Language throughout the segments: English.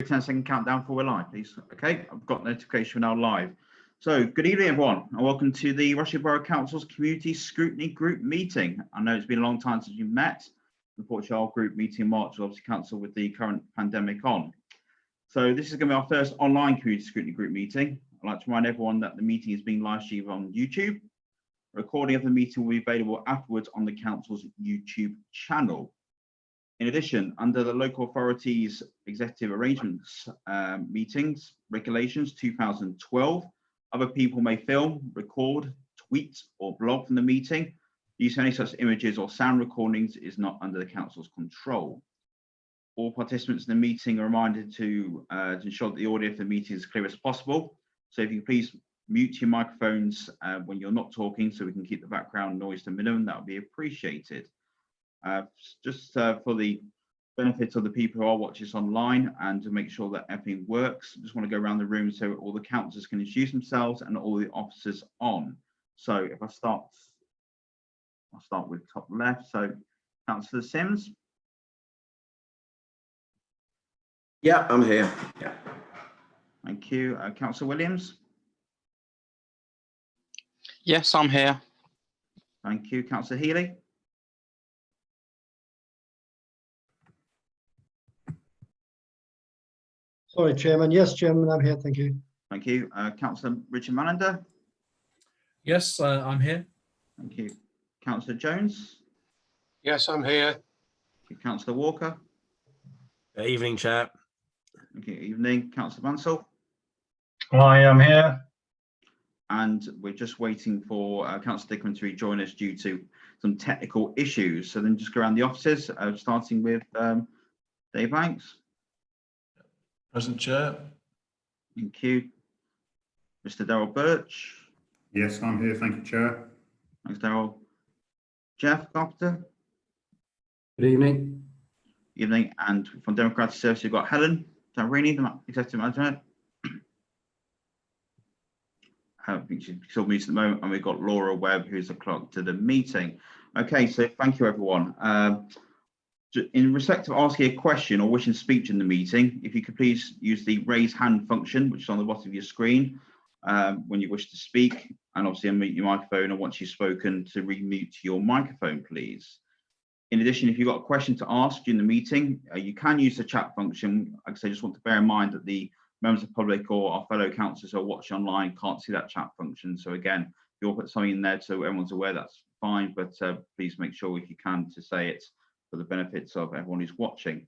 10-second countdown for we're live, please. Okay, I've got notification we're now live. So good evening, everyone, and welcome to the Russia Borough Council's Community Scrutiny Group meeting. I know it's been a long time since you've met. Unfortunately, our group meeting in March will obviously cancel with the current pandemic on. So this is going to be our first online Community Scrutiny Group meeting. I'd like to remind everyone that the meeting is being live streamed on YouTube. A recording of the meeting will be available afterwards on the Council's YouTube channel. In addition, under the Local Authorities Executive Arrangements Meetings Regulations 2012, other people may film, record, tweet or blog from the meeting. Use of any such images or sound recordings is not under the Council's control. All participants in the meeting are reminded to ensure that the audio of the meeting is as clear as possible. So if you please mute your microphones when you're not talking so we can keep the background noise to a minimum, that would be appreciated. Just for the benefit of the people who are watching this online and to make sure that everything works, I just want to go around the room so all the councillors can introduce themselves and all the officers on. So if I'll start with top left. So Councillor Sims. Yeah, I'm here. Yeah. Thank you. Councillor Williams. Yes, I'm here. Thank you. Councillor Healy. Sorry, Chairman. Yes, Chairman, I'm here. Thank you. Thank you. Councillor Richard Mallender. Yes, I'm here. Thank you. Councillor Jones. Yes, I'm here. Councillor Walker. Good evening, Chair. Thank you. Evening. Councillor Mansell. I am here. And we're just waiting for Councillor Dickman to rejoin us due to some technical issues. So then just go around the offices, starting with Dave Banks. Present, Chair. Thank you. Mr. Darryl Birch. Yes, I'm here. Thank you, Chair. Thanks, Darryl. Jeff Carpenter. Good evening. Evening. And from Democratic Service, you've got Helen Tarini, the Executive Manager. I think she's still meeting at the moment, and we've got Laura Webb, who's the clerk to the meeting. Okay, so thank you, everyone. In respect of asking a question or wishing to speak in the meeting, if you could please use the raise hand function, which is on the bottom of your screen, when you wish to speak, and obviously unmute your microphone, and once you've spoken, to remute your microphone, please. In addition, if you've got a question to ask during the meeting, you can use the chat function. Like I say, just want to bear in mind that the members of the public or our fellow councillors who are watching online can't see that chat function. So again, if you'll put something in there so everyone's aware, that's fine, but please make sure if you can to say it for the benefits of everyone who's watching.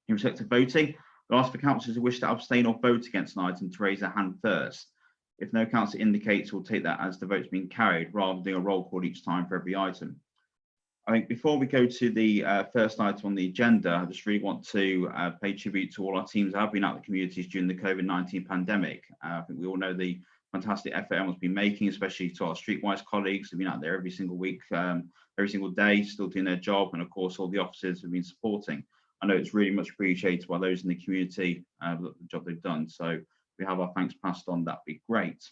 In respect to voting, we'll ask for councillors who wish to abstain or vote against an item to raise their hand first. If no councillor indicates, we'll take that as the vote's being carried rather than doing a roll call each time for every item. I think before we go to the first item on the agenda, I just really want to pay tribute to all our teams that have been out in the communities during the COVID-19 pandemic. I think we all know the fantastic effort everyone's been making, especially to our streetwise colleagues who've been out there every single week, every single day, still doing their job, and of course all the officers who've been supporting. I know it's really much appreciated by those in the community, the job they've done. So if we have our thanks passed on, that'd be great.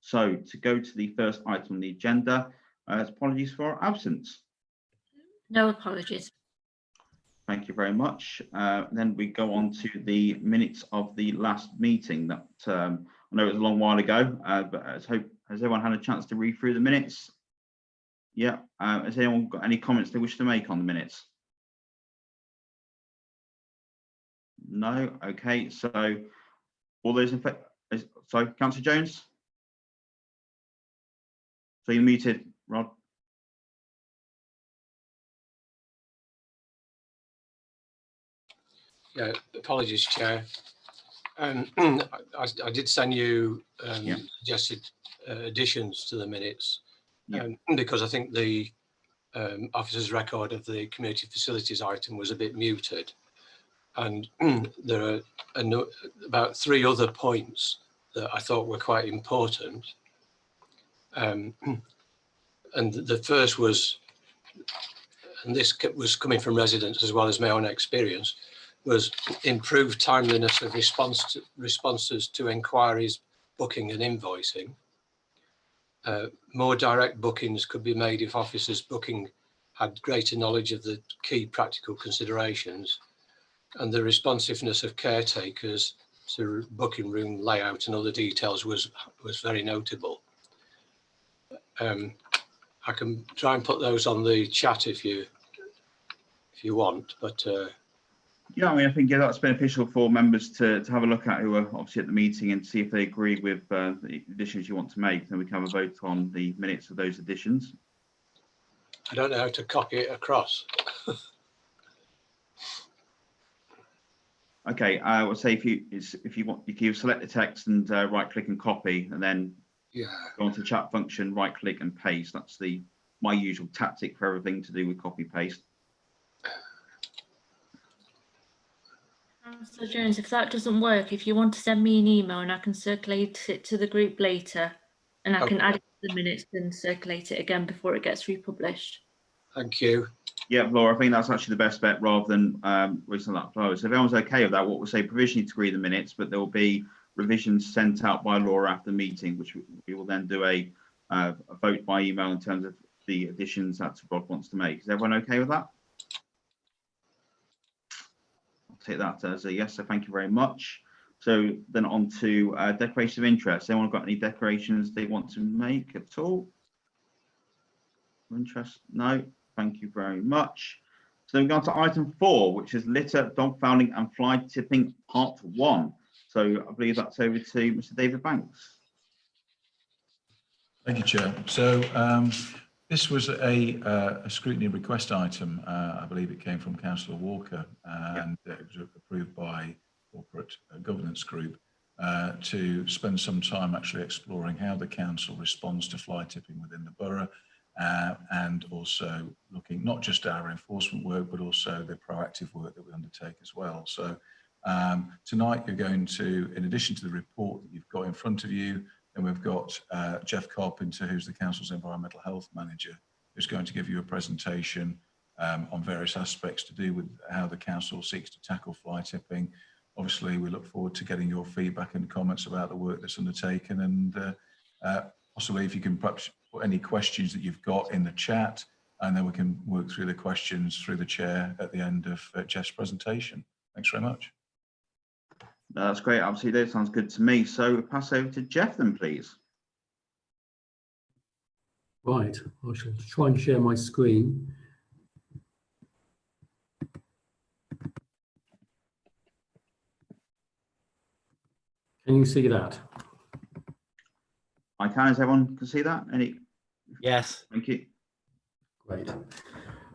So to go to the first item on the agenda, apologies for our absence. No apologies. Thank you very much. Then we go on to the minutes of the last meeting. That I know it was a long while ago, but has everyone had a chance to read through the minutes? Yeah. Has anyone got any comments they wish to make on the minutes? No. Okay. So all those in favor? Sorry, Councillor Jones. So you're muted, Rod. Yeah, apologies, Chair. I did send you suggested additions to the minutes because I think the officer's record of the community facilities item was a bit muted, and there are about 3 other points that I thought were quite important. And the first was, and this was coming from residents as well as my own experience, was improved timeliness of responses to inquiries, booking and invoicing. More direct bookings could be made if officers booking had greater knowledge of the key practical considerations. and the responsiveness of caretakers to booking room layout and other details was very notable. I can try and put those on the chat if you want, but yeah, I mean, I think that's beneficial for members to have a look at who are obviously at the meeting and see if they agree with the additions you want to make. Then we can have a vote on the minutes of those additions. I don't know how to copy it across. Okay, I would say if you want, you can select the text and right click and copy, and then go onto the chat function, right click and paste. That's my usual tactic for everything to do with copy paste. Councillor Jones, if that doesn't work, if you want to send me an email and I can circulate it to the group later, and I can add it to the minutes and circulate it again before it gets republished. Thank you. Yeah, Laura, I think that's actually the best bet rather than releasing that flow. So if everyone's okay with that, what we'll say provisionally to agree the minutes, but there will be revisions sent out by Laura after the meeting, which we will then do a vote by email in terms of the additions that Rod wants to make. Is everyone okay with that? I'll take that as a yes, so thank you very much. So then on to declaration of interest. Anyone got any declarations they want to make at all? Interest? No. Thank you very much. So then we go on to item 4, which is litter, dog fouling and fly tipping part 1. So I believe that's over to Mr. David Banks. Thank you, Chair. So this was a scrutiny request item. I believe it came from Councillor Walker, and it was approved by Corporate Governance Group to spend some time actually exploring how the council responds to fly tipping within the borough. And also looking not just at our enforcement work, but also the proactive work that we undertake as well. So tonight you're going to, in addition to the report that you've got in front of you, then we've got Jeff Carpenter, who's the council's environmental health manager, who's going to give you a presentation on various aspects to do with how the council seeks to tackle fly tipping. Obviously, we look forward to getting your feedback and comments about the work that's undertaken, and possibly if you can perhaps put any questions that you've got in the chat, and then we can work through the questions through the chair at the end of Jeff's presentation. Thanks very much. That's great. Absolutely, that sounds good to me. So we'll pass over to Jeff then, please. Right, I shall try and share my screen. Can you see that? I can, as everyone can see that. Any? Yes. Thank you. Great. Okay.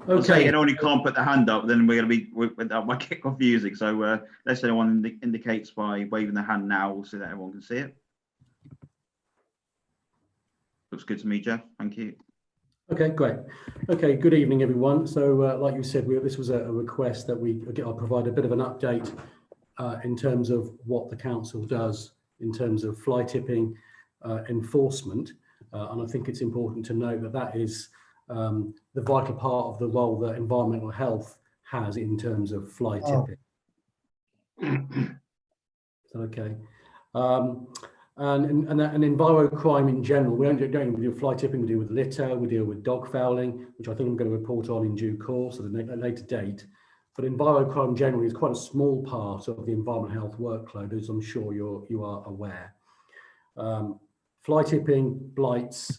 Okay. Anyone who can't put their hand up, then we're going to be, that might get confusing. So let's say anyone indicates by waving their hand now, so that everyone can see it. Looks good to me, Jeff. Thank you. Okay, great. Okay, good evening, everyone. So like you said, this was a request that I'll provide a bit of an update in terms of what the council does in terms of fly tipping enforcement. And I think it's important to note that that is the vital part of the role that environmental health has in terms of fly tipping. Okay. And enviro crime in general, we don't deal with fly tipping, we deal with litter, we deal with dog fouling, which I think I'm going to report on in due course at a later date. But enviro crime generally is quite a small part of the environmental health workload, as I'm sure you are aware. Fly tipping blights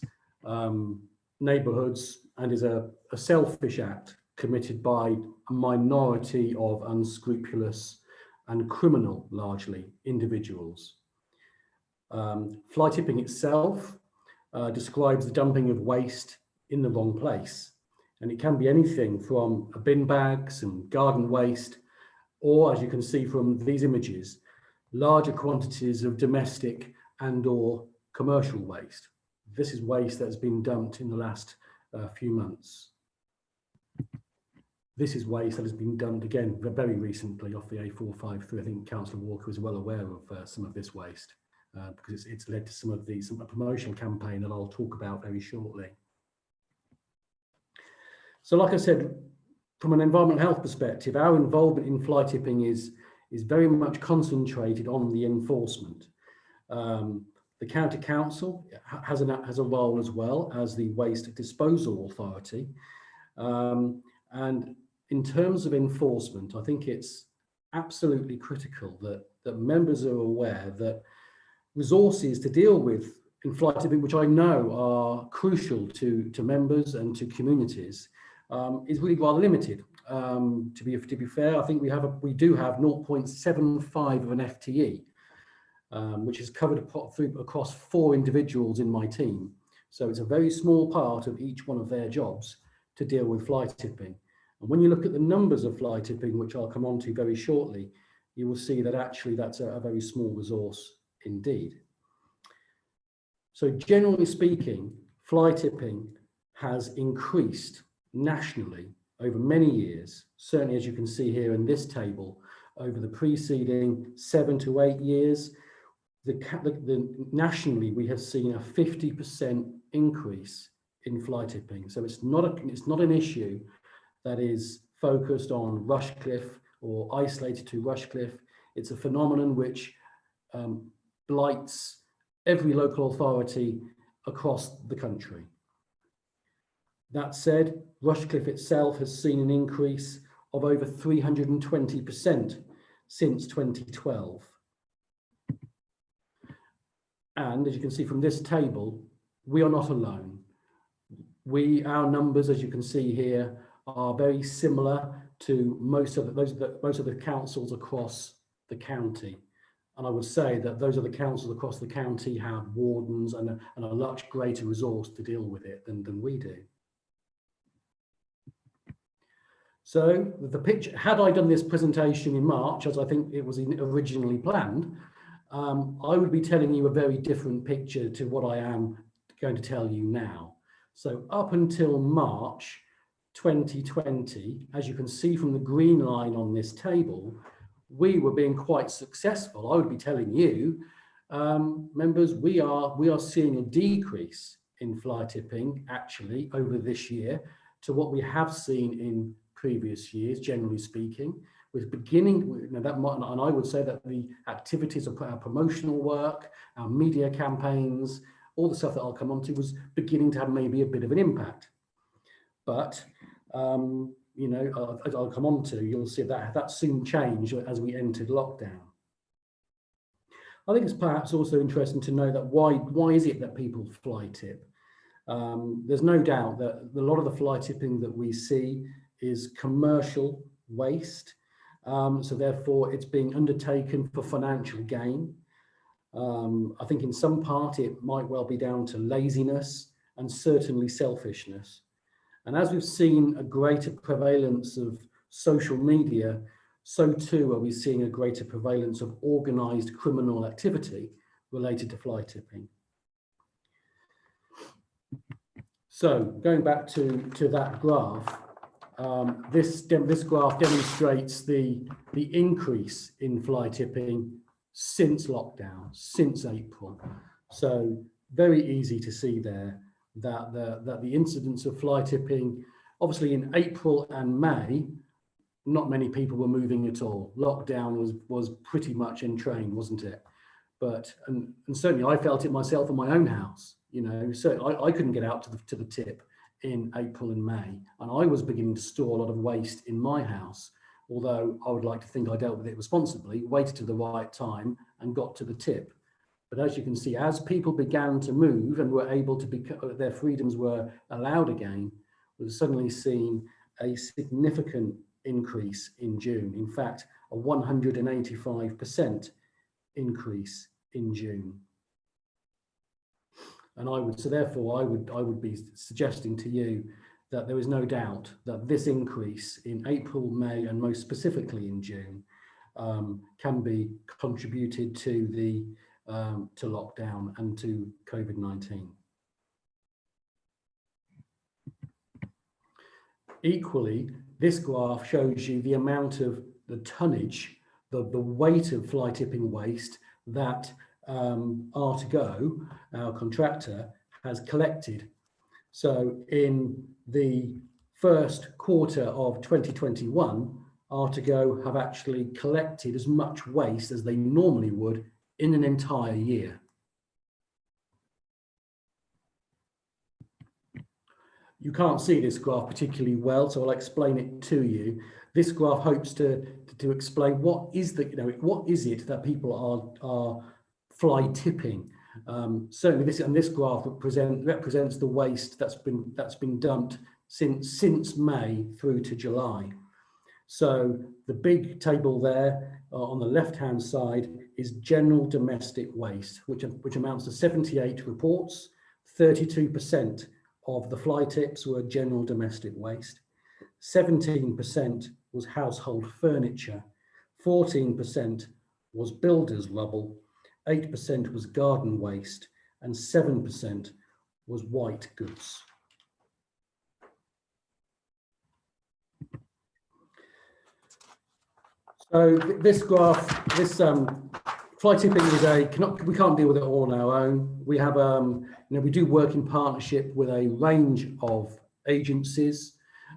neighbourhoods and is a selfish act committed by a minority of unscrupulous and criminal, largely, individuals. Fly tipping itself describes the dumping of waste in the wrong place. And it can be anything from a bin bag, some garden waste, or as you can see from these images, larger quantities of domestic and/or commercial waste. This is waste that has been dumped in the last few months. This is waste that has been dumped again very recently off the A453. I think Councillor Walker is well aware of some of this waste because it's led to some promotion campaign that I'll talk about very shortly. So like I said, from an environmental health perspective, our involvement in fly tipping is very much concentrated on the enforcement. The County Council has a role as well as the Waste Disposal Authority. And in terms of enforcement, I think it's absolutely critical that members are aware that resources to deal with in fly tipping, which I know are crucial to members and to communities, is really rather limited. To be fair, I think we do have 0.75 of an FTE, which is covered across 4 individuals in my team. So it's a very small part of each one of their jobs to deal with fly tipping. And when you look at the numbers of fly tipping, which I'll come on to very shortly, you will see that actually that's a very small resource indeed. So generally speaking, fly tipping has increased nationally over many years, certainly as you can see here in this table, over the preceding 7 to 8 years. Nationally, we have seen a 50% increase in fly tipping. So it's not an issue that is focused on Rushcliffe or isolated to Rushcliffe. It's a phenomenon which blights every local authority across the country. That said, Rushcliffe itself has seen an increase of over 320% since 2012. And as you can see from this table, we are not alone. Our numbers, as you can see here, are very similar to most of the councils across the county. And I would say that those of the councils across the county have wardens and a much greater resource to deal with it than we do. So the picture, had I done this presentation in March, as I think it was originally planned, I would be telling you a very different picture to what I am going to tell you now. So up until March 2020, as you can see from the green line on this table, we were being quite successful. I would be telling you, members, we are seeing a decrease in fly tipping actually over this year to what we have seen in previous years, generally speaking. We're beginning, and I would say that the activities of our promotional work, our media campaigns, all the stuff that I'll come on to was beginning to have maybe a bit of an impact. But you know, as I'll come on to, you'll see that soon changed as we entered lockdown. I think it's perhaps also interesting to know that why is it that people fly tip? There's no doubt that a lot of the fly tipping that we see is commercial waste. So therefore it's being undertaken for financial gain. I think in some part it might well be down to laziness and certainly selfishness. And as we've seen a greater prevalence of social media, so too are we seeing a greater prevalence of organised criminal activity related to fly tipping. So going back to that graph, this graph demonstrates the increase in fly tipping since lockdown, since April. So very easy to see there that the incidence of fly tipping, obviously in April and May, not many people were moving at all. Lockdown was pretty much entrained, wasn't it? But and certainly I felt it myself in my own house. You know, so I couldn't get out to the tip in April and May, and I was beginning to store a lot of waste in my house. Although I would like to think I dealt with it responsibly, waited to the right time and got to the tip. But as you can see, as people began to move and were able to their freedoms were allowed again, we've suddenly seen a significant increase in June. In fact, a 185% increase in June. And I would be suggesting to you that there is no doubt that this increase in April, May, and most specifically in June can be contributed to to lockdown and to COVID-19. Equally, this graph shows you the amount of the tonnage, the weight of fly tipping waste that R2Go, our contractor, has collected. So in the first quarter of 2021, R2Go have actually collected as much waste as they normally would in an entire year. You can't see this graph particularly well, so I'll explain it to you. This graph hopes to to explain what is what is it that people are fly tipping. Certainly this graph represents the waste that's been dumped since May through to July. So the big table there on the left-hand side is general domestic waste, which amounts to 78 reports. 32% of the fly tips were general domestic waste. 17% was household furniture. 14% was builders' rubble. 8% was garden waste, and 7% was white goods. So this graph, fly tipping is we can't deal with it all on our own. We have, we do work in partnership with a range of agencies.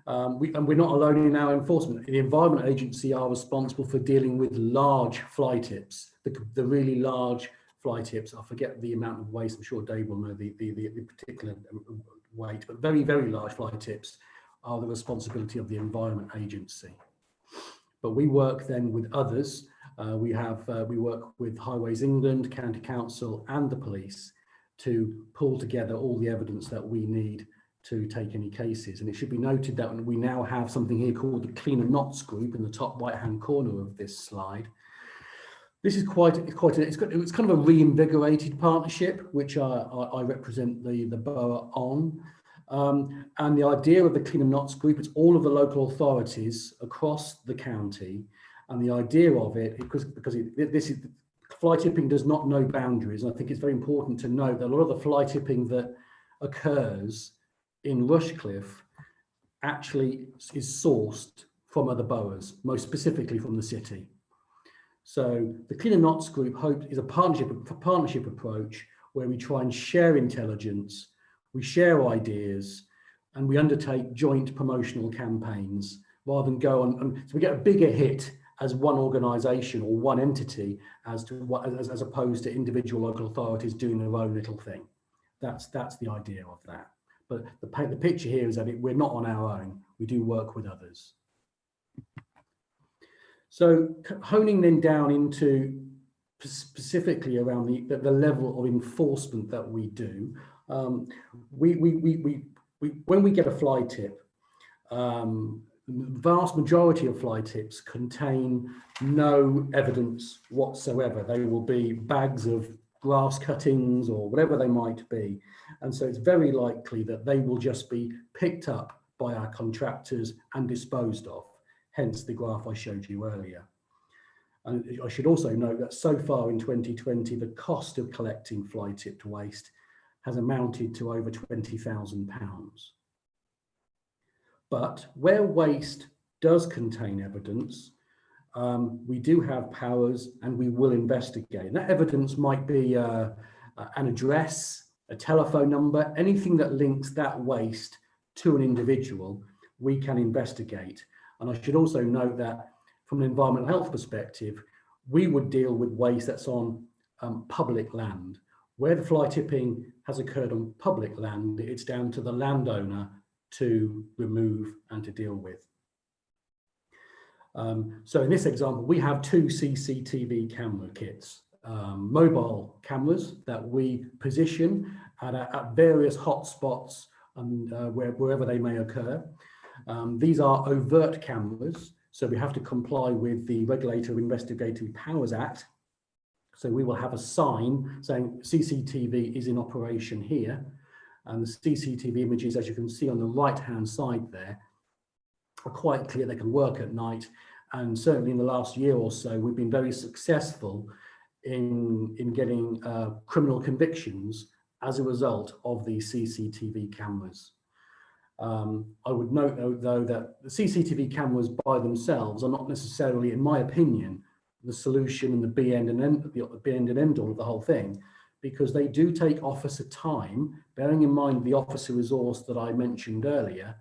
And we're not alone in our enforcement. The Environment Agency are responsible for dealing with large fly tips, the really large fly tips. I forget the amount of waste. I'm sure Dave will know the particular weight, but very, very large fly tips are the responsibility of the Environment Agency. But we work then with others. We work with Highways England, County Council and the police to pull together all the evidence that we need to take any cases. And it should be noted that we now have something here called the Cleaner Knots group in the top right-hand corner of this slide. This is it's kind of a reinvigorated partnership, which I represent the borough on. And the idea of the Cleaner Knots group is all of the local authorities across the county. And the idea of it, because fly tipping does not know boundaries. And I think it's very important to note that a lot of the fly tipping that occurs in Rushcliffe actually is sourced from other boroughs, most specifically from the city. So the Cleaner Knots group is a partnership approach where we try and share intelligence, we share ideas, and we undertake joint promotional campaigns rather than go on. So we get a bigger hit as one organisation or one entity as opposed to individual local authorities doing their own little thing. That's the idea of that. But the picture here is that we're not on our own. We do work with others. So honing then down into specifically around the level of enforcement that we do, when we get a fly tip, the vast majority of fly tips contain no evidence whatsoever. They will be bags of grass cuttings or whatever they might be. And so it's very likely that they will just be picked up by our contractors and disposed of, hence the graph I showed you earlier. And I should also note that so far in 2020, the cost of collecting fly tipped waste has amounted to over £20,000. But where waste does contain evidence, we do have powers and we will investigate. And that evidence might be an address, a telephone number, anything that links that waste to an individual, we can investigate. And I should also note that from an environmental health perspective, we would deal with waste that's on public land. Where the fly tipping has occurred on public land, it's down to the landowner to remove and to deal with. So in this example, we have 2 CCTV camera kits, mobile cameras that we position at various hotspots and wherever they may occur. These are overt cameras, so we have to comply with the Regulator of Investigatory Powers Act. So we will have a sign saying CCTV is in operation here. And the CCTV images, as you can see on the right-hand side there, are quite clear. They can work at night. And certainly in the last year or so, we've been very successful in getting criminal convictions as a result of these CCTV cameras. I would note, though, that the CCTV cameras by themselves are not necessarily, in my opinion, the solution and the be end and end all of the whole thing, because they do take officer time, bearing in mind the officer resource that I mentioned earlier.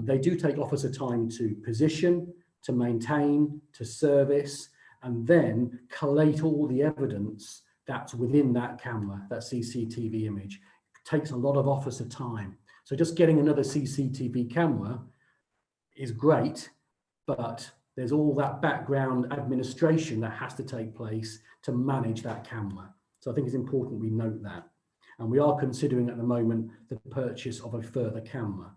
They do take officer time to position, to maintain, to service, and then collate all the evidence that's within that camera, that CCTV image. It takes a lot of officer time. So just getting another CCTV camera is great, but there's all that background administration that has to take place to manage that camera. So I think it's important we note that. And we are considering at the moment the purchase of a further camera.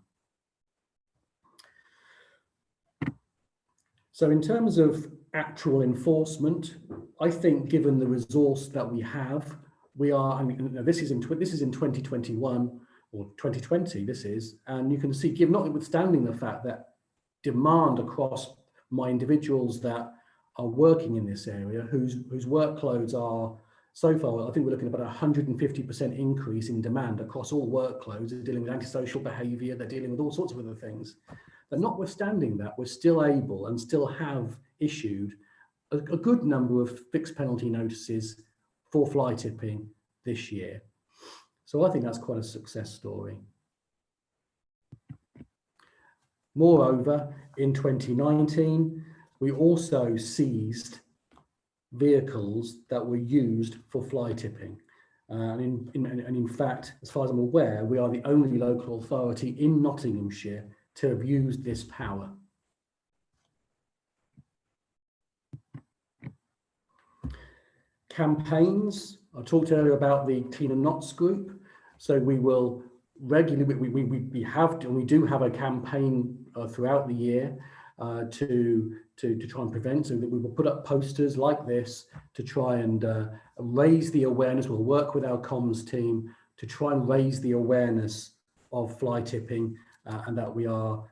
So in terms of actual enforcement, I think given the resource that we have, we are, and this is in 2021 or 2020, this is, and you can see, notwithstanding the fact that demand across my individuals that are working in this area, whose workloads are, so far, I think we're looking at about 150% increase in demand across all workloads. They're dealing with antisocial behaviour, they're dealing with all sorts of other things. But notwithstanding that, we're still able and still have issued a good number of fixed penalty notices for fly tipping this year. So I think that's quite a success story. Moreover, in 2019, we also seized vehicles that were used for fly tipping. And in fact, as far as I'm aware, we are the only local authority in Nottinghamshire to have used this power. Campaigns, I talked earlier about the Cleaner Knots group. So we will regularly, we do have a campaign throughout the year to try and prevent, so that we will put up posters like this to try and raise the awareness. We'll work with our comms team to try and raise the awareness of fly tipping and that we are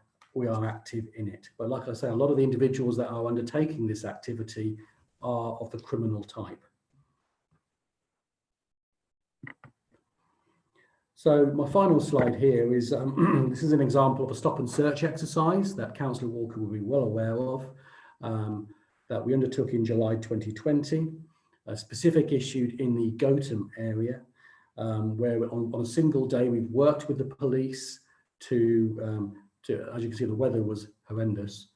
active in it. But like I say, a lot of the individuals that are undertaking this activity are of the criminal type. So my final slide here is, this is an example of a stop and search exercise that Councillor Walker will be well aware of, that we undertook in July 2020, a specific issued in the Gotham area, where on a single day we've worked with the police to as you can see, the weather was horrendous.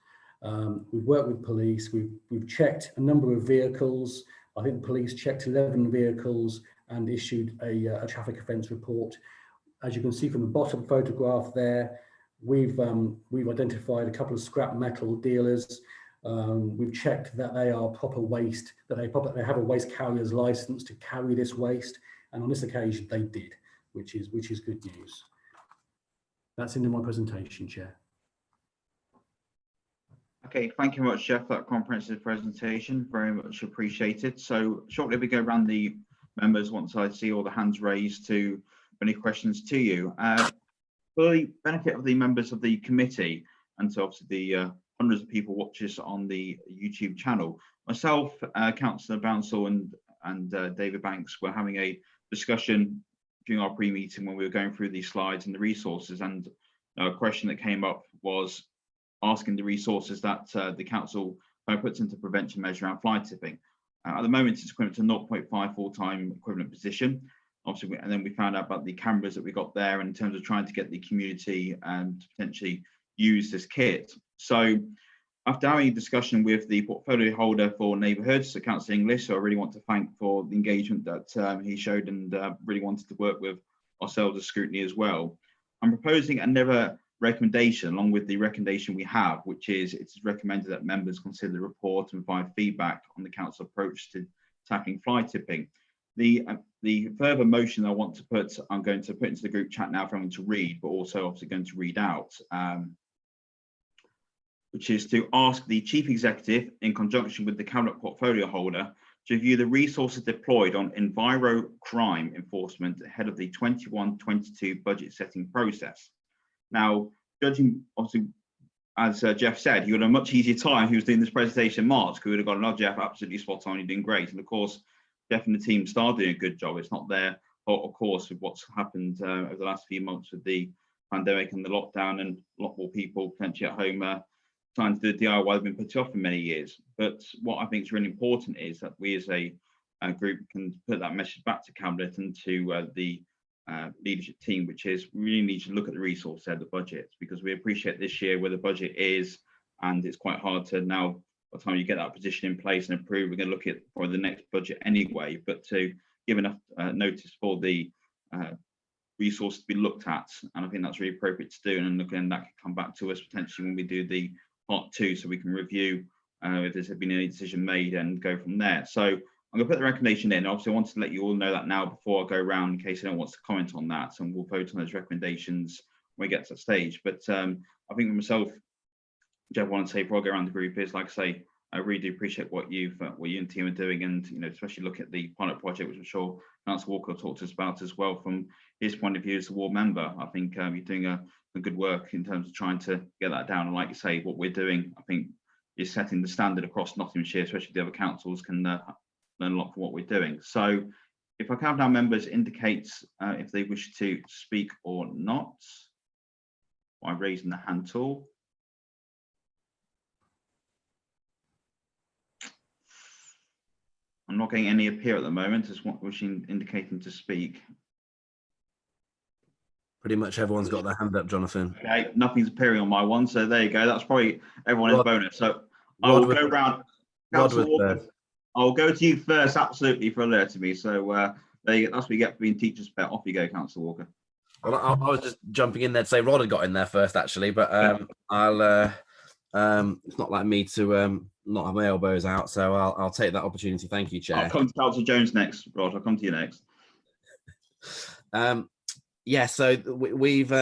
We've worked with police, we've checked a number of vehicles. I think the police checked 11 vehicles and issued a traffic offence report. As you can see from the bottom photograph there, we've identified a couple of scrap metal dealers. We've checked that they are proper waste, that they have a waste carrier's license to carry this waste, and on this occasion they did, which is good news. That's into my presentation, Chair. Okay, thank you very much, Jeff, for that comprehensive presentation. Very much appreciated. So shortly we go around the members once I see all the hands raised to any questions to you. For the benefit of the members of the committee and to obviously the hundreds of people watch us on the YouTube channel, myself, Councillor Bouncell and David Banks were having a discussion during our pre-meeting when we were going through these slides and the resources, and a question that came up was asking the resources that the council puts into prevention measure around fly tipping. At the moment, it's equivalent to 0.5 full-time equivalent position. Obviously, and then we found out about the cameras that we got there in terms of trying to get the community to potentially use this kit. So after having a discussion with the portfolio holder for neighbourhoods, Councillor English, so I really want to thank for the engagement that he showed and really wanted to work with ourselves as Scrutiny as well. I'm proposing another recommendation along with the recommendation we have, which is it's recommended that members consider the report and provide feedback on the council approach to tackling fly tipping. The further motion I'm going to put into the group chat now for everyone to read, but also obviously going to read out, which is to ask the Chief Executive, in conjunction with the Cabinet Portfolio Holder, to review the resources deployed on enviro crime enforcement ahead of the 21-22 budget setting process. Now, judging, obviously, as Jeff said, he would have a much easier time if he was doing this presentation in March, because we would have gone, no, Jeff, absolutely spot on, you're doing great. And of course, Jeff and the team started doing a good job. It's not their fault, of course, with what's happened over the last few months with the pandemic and the lockdown, and a lot more people potentially at home trying to do the DIY have been put off for many years. But what I think is really important is that we as a group can put that message back to Cabinet and to the leadership team, which is we really need to look at the resource side of the budget, because we appreciate this year where the budget is, and it's quite hard to now, by the time you get that position in place and approved, we're going to look at for the next budget anyway, but to give enough notice for the resource to be looked at, and I think that's really appropriate to do. And again, that can come back to us potentially when we do the part 2, so we can review if there's been any decision made, and go from there. So I'm going to put the recommendation in. Obviously, I wanted to let you all know that now before I go around, in case anyone wants to comment on that, and we'll vote on those recommendations when we get to that stage. But I think for myself, Jeff, I want to say before I go around the group is, like I say, I really do appreciate what you and the team are doing, and especially look at the pilot project, which I'm sure Councillor Walker will talk to us about as well from his point of view as a ward member. I think you're doing a good work in terms of trying to get that down. And like you say, what we're doing, I think, is setting the standard across Nottinghamshire, especially the other councils can learn a lot from what we're doing. So if our countdown members indicate if they wish to speak or not by raising the hand tool. I'm not getting any appear at the moment as what wishing indicating to speak. Pretty much everyone's got their hand up, Jonathan. Okay, nothing's appearing on my one, so there you go. That's probably everyone's bonus. So I will go round. Councillor Walker, I'll go to you first, absolutely, for alerting me. So there you go. That's what you get for being teacher's pet. Off you go, Councillor Walker. Well, I was just jumping in there to say Rod had got in there first, actually, but I'll. It's not like me to not have my elbows out, so I'll take that opportunity. Thank you, Chair. I'll come to Councillor Jones next, Rod. I'll come to you next. Yeah, so we've.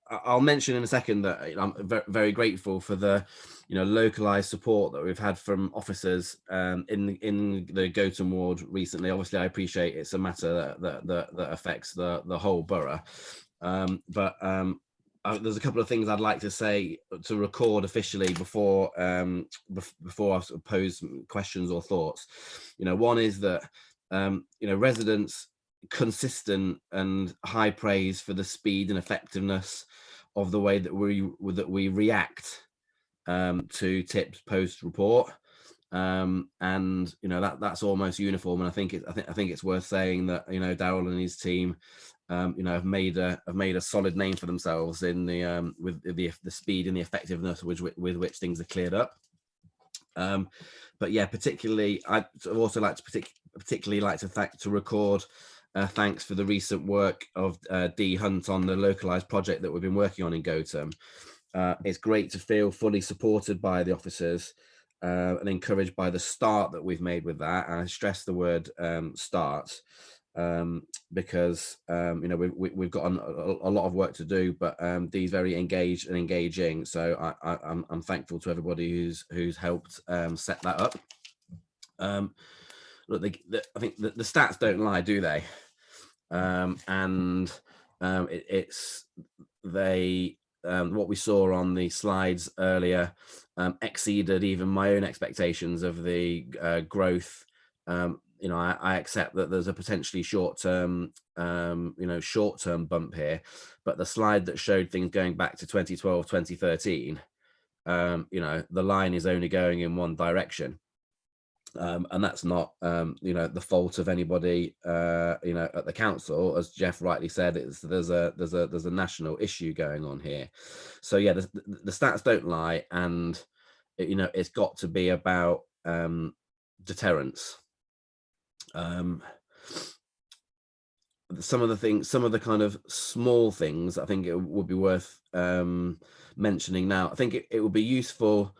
I'll mention in a second that I'm very grateful for the, localized support that we've had from officers in the Gotham ward recently. Obviously, I appreciate it's a matter that affects the whole borough, but there's a couple of things I'd like to say to record officially before I pose questions or thoughts. One is that residents consistent and high praise for the speed and effectiveness of the way that we react to tips post report, and that's almost uniform. And I think it's worth saying that Darryl and his team have made a solid name for themselves in the with the speed and the effectiveness with which things are cleared up. But yeah, particularly I'd also like to record thanks for the recent work of Dee Hunt on the localized project that we've been working on in Gotham. It's great to feel fully supported by the officers and encouraged by the start that we've made with that. And I stress the word start because we've got a lot of work to do, but Dee's very engaged and engaging. So I'm thankful to everybody who's helped set that up. Look, I think the stats don't lie, do they? What we saw on the slides earlier exceeded even my own expectations of the growth. I accept that there's a potentially short-term bump here, but the slide that showed things going back to 2012, 2013, the line is only going in one direction. And that's not, the fault of anybody, at the council. As Jeff rightly said, there's a national issue going on here. So yeah, the stats don't lie, and it's got to be about deterrence. Some of the kind of small things I think it would be worth mentioning now. I think it would be useful.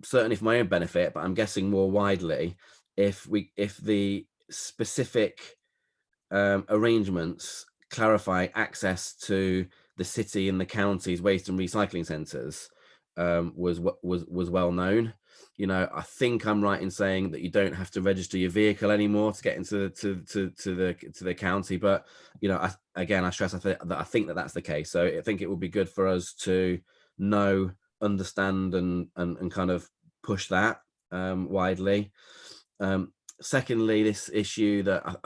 Certainly for my own benefit, but I'm guessing more widely, if the specific arrangements clarify access to the city and the county's waste and recycling centres was well known. I think I'm right in saying that you don't have to register your vehicle anymore to get into the county, but I stress I think that's the case. So I think it would be good for us to know, understand and kind of push that widely. Secondly, this issue that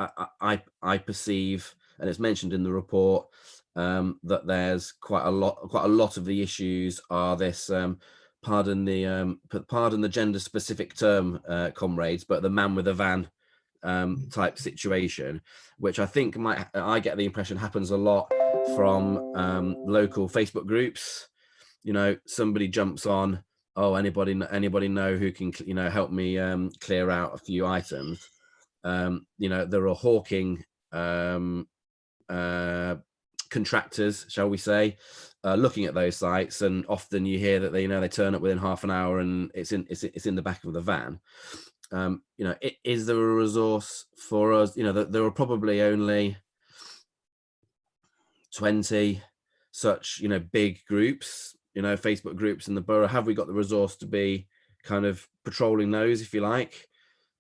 I perceive, and it's mentioned in the report, that there's quite a lot of the issues are this pardon the gender specific term, comrades, but the man with a van type situation, which I think I get the impression happens a lot from local Facebook groups. Somebody jumps on, oh, anybody know who can help me clear out a few items. There are hawking contractors, shall we say, looking at those sites, and often you hear that they turn up within half an hour and it's in the back of the van. Is there a resource for us? There are probably only 20 such big groups, Facebook groups in the borough. Have we got the resource to be kind of patrolling those, if you like,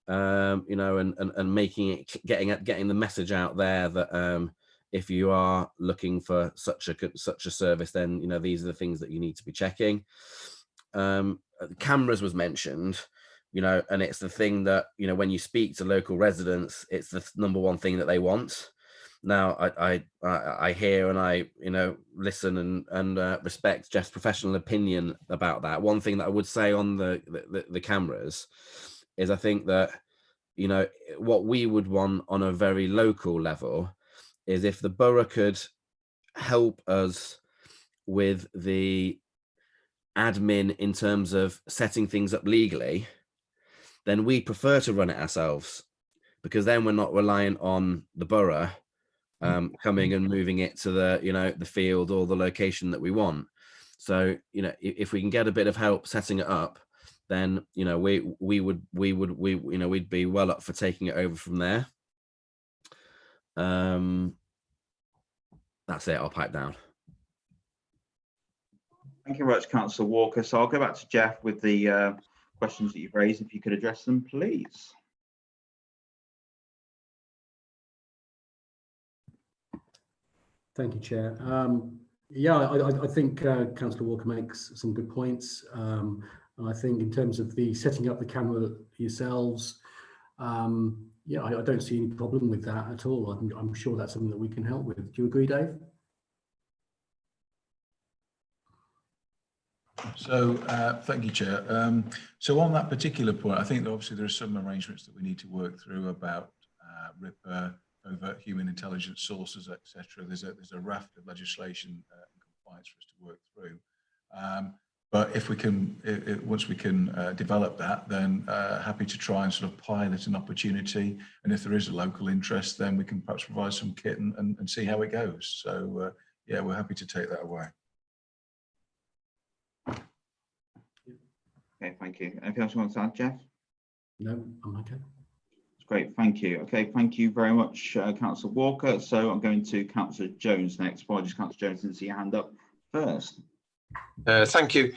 and making it, getting the message out there that if you are looking for such a service, then these are the things that you need to be checking. Cameras was mentioned, and it's the thing that when you speak to local residents, it's the number one thing that they want. Now I hear and I listen and respect Jeff's professional opinion about that. One thing that I would say on the cameras is I think that what we would want on a very local level is if the borough could help us with the admin in terms of setting things up legally, then we prefer to run it ourselves, because then we're not reliant on the borough coming and moving it to the field or the location that we want. So if we can get a bit of help setting it up, then we'd be well up for taking it over from there. That's it. I'll pipe down. Thank you very much, Councillor Walker. So I'll go back to Jeff with the questions that you've raised. If you could address them, please. Thank you, Chair. I think Councillor Walker makes some good points. And I think in terms of the setting up the camera yourselves, I don't see any problem with that at all. I'm sure that's something that we can help with. Do you agree, Dave? So thank you, Chair. So on that particular point, I think that obviously there are some arrangements that we need to work through about RIPA, overt human intelligence sources, etc. There's a raft of legislation and compliance for us to work through. But if we can, once we can develop that, then happy to try and sort of pilot an opportunity. And if there is a local interest, then we can perhaps provide some kit and see how it goes. So yeah, we're happy to take that away. Okay, thank you. Anything else you want to add, Jeff? No, I'm okay. That's great, thank you. Okay, thank you very much, Councillor Walker. So I'm going to Councillor Jones next. Apologies, Councillor Jones, didn't see your hand up first. Thank you.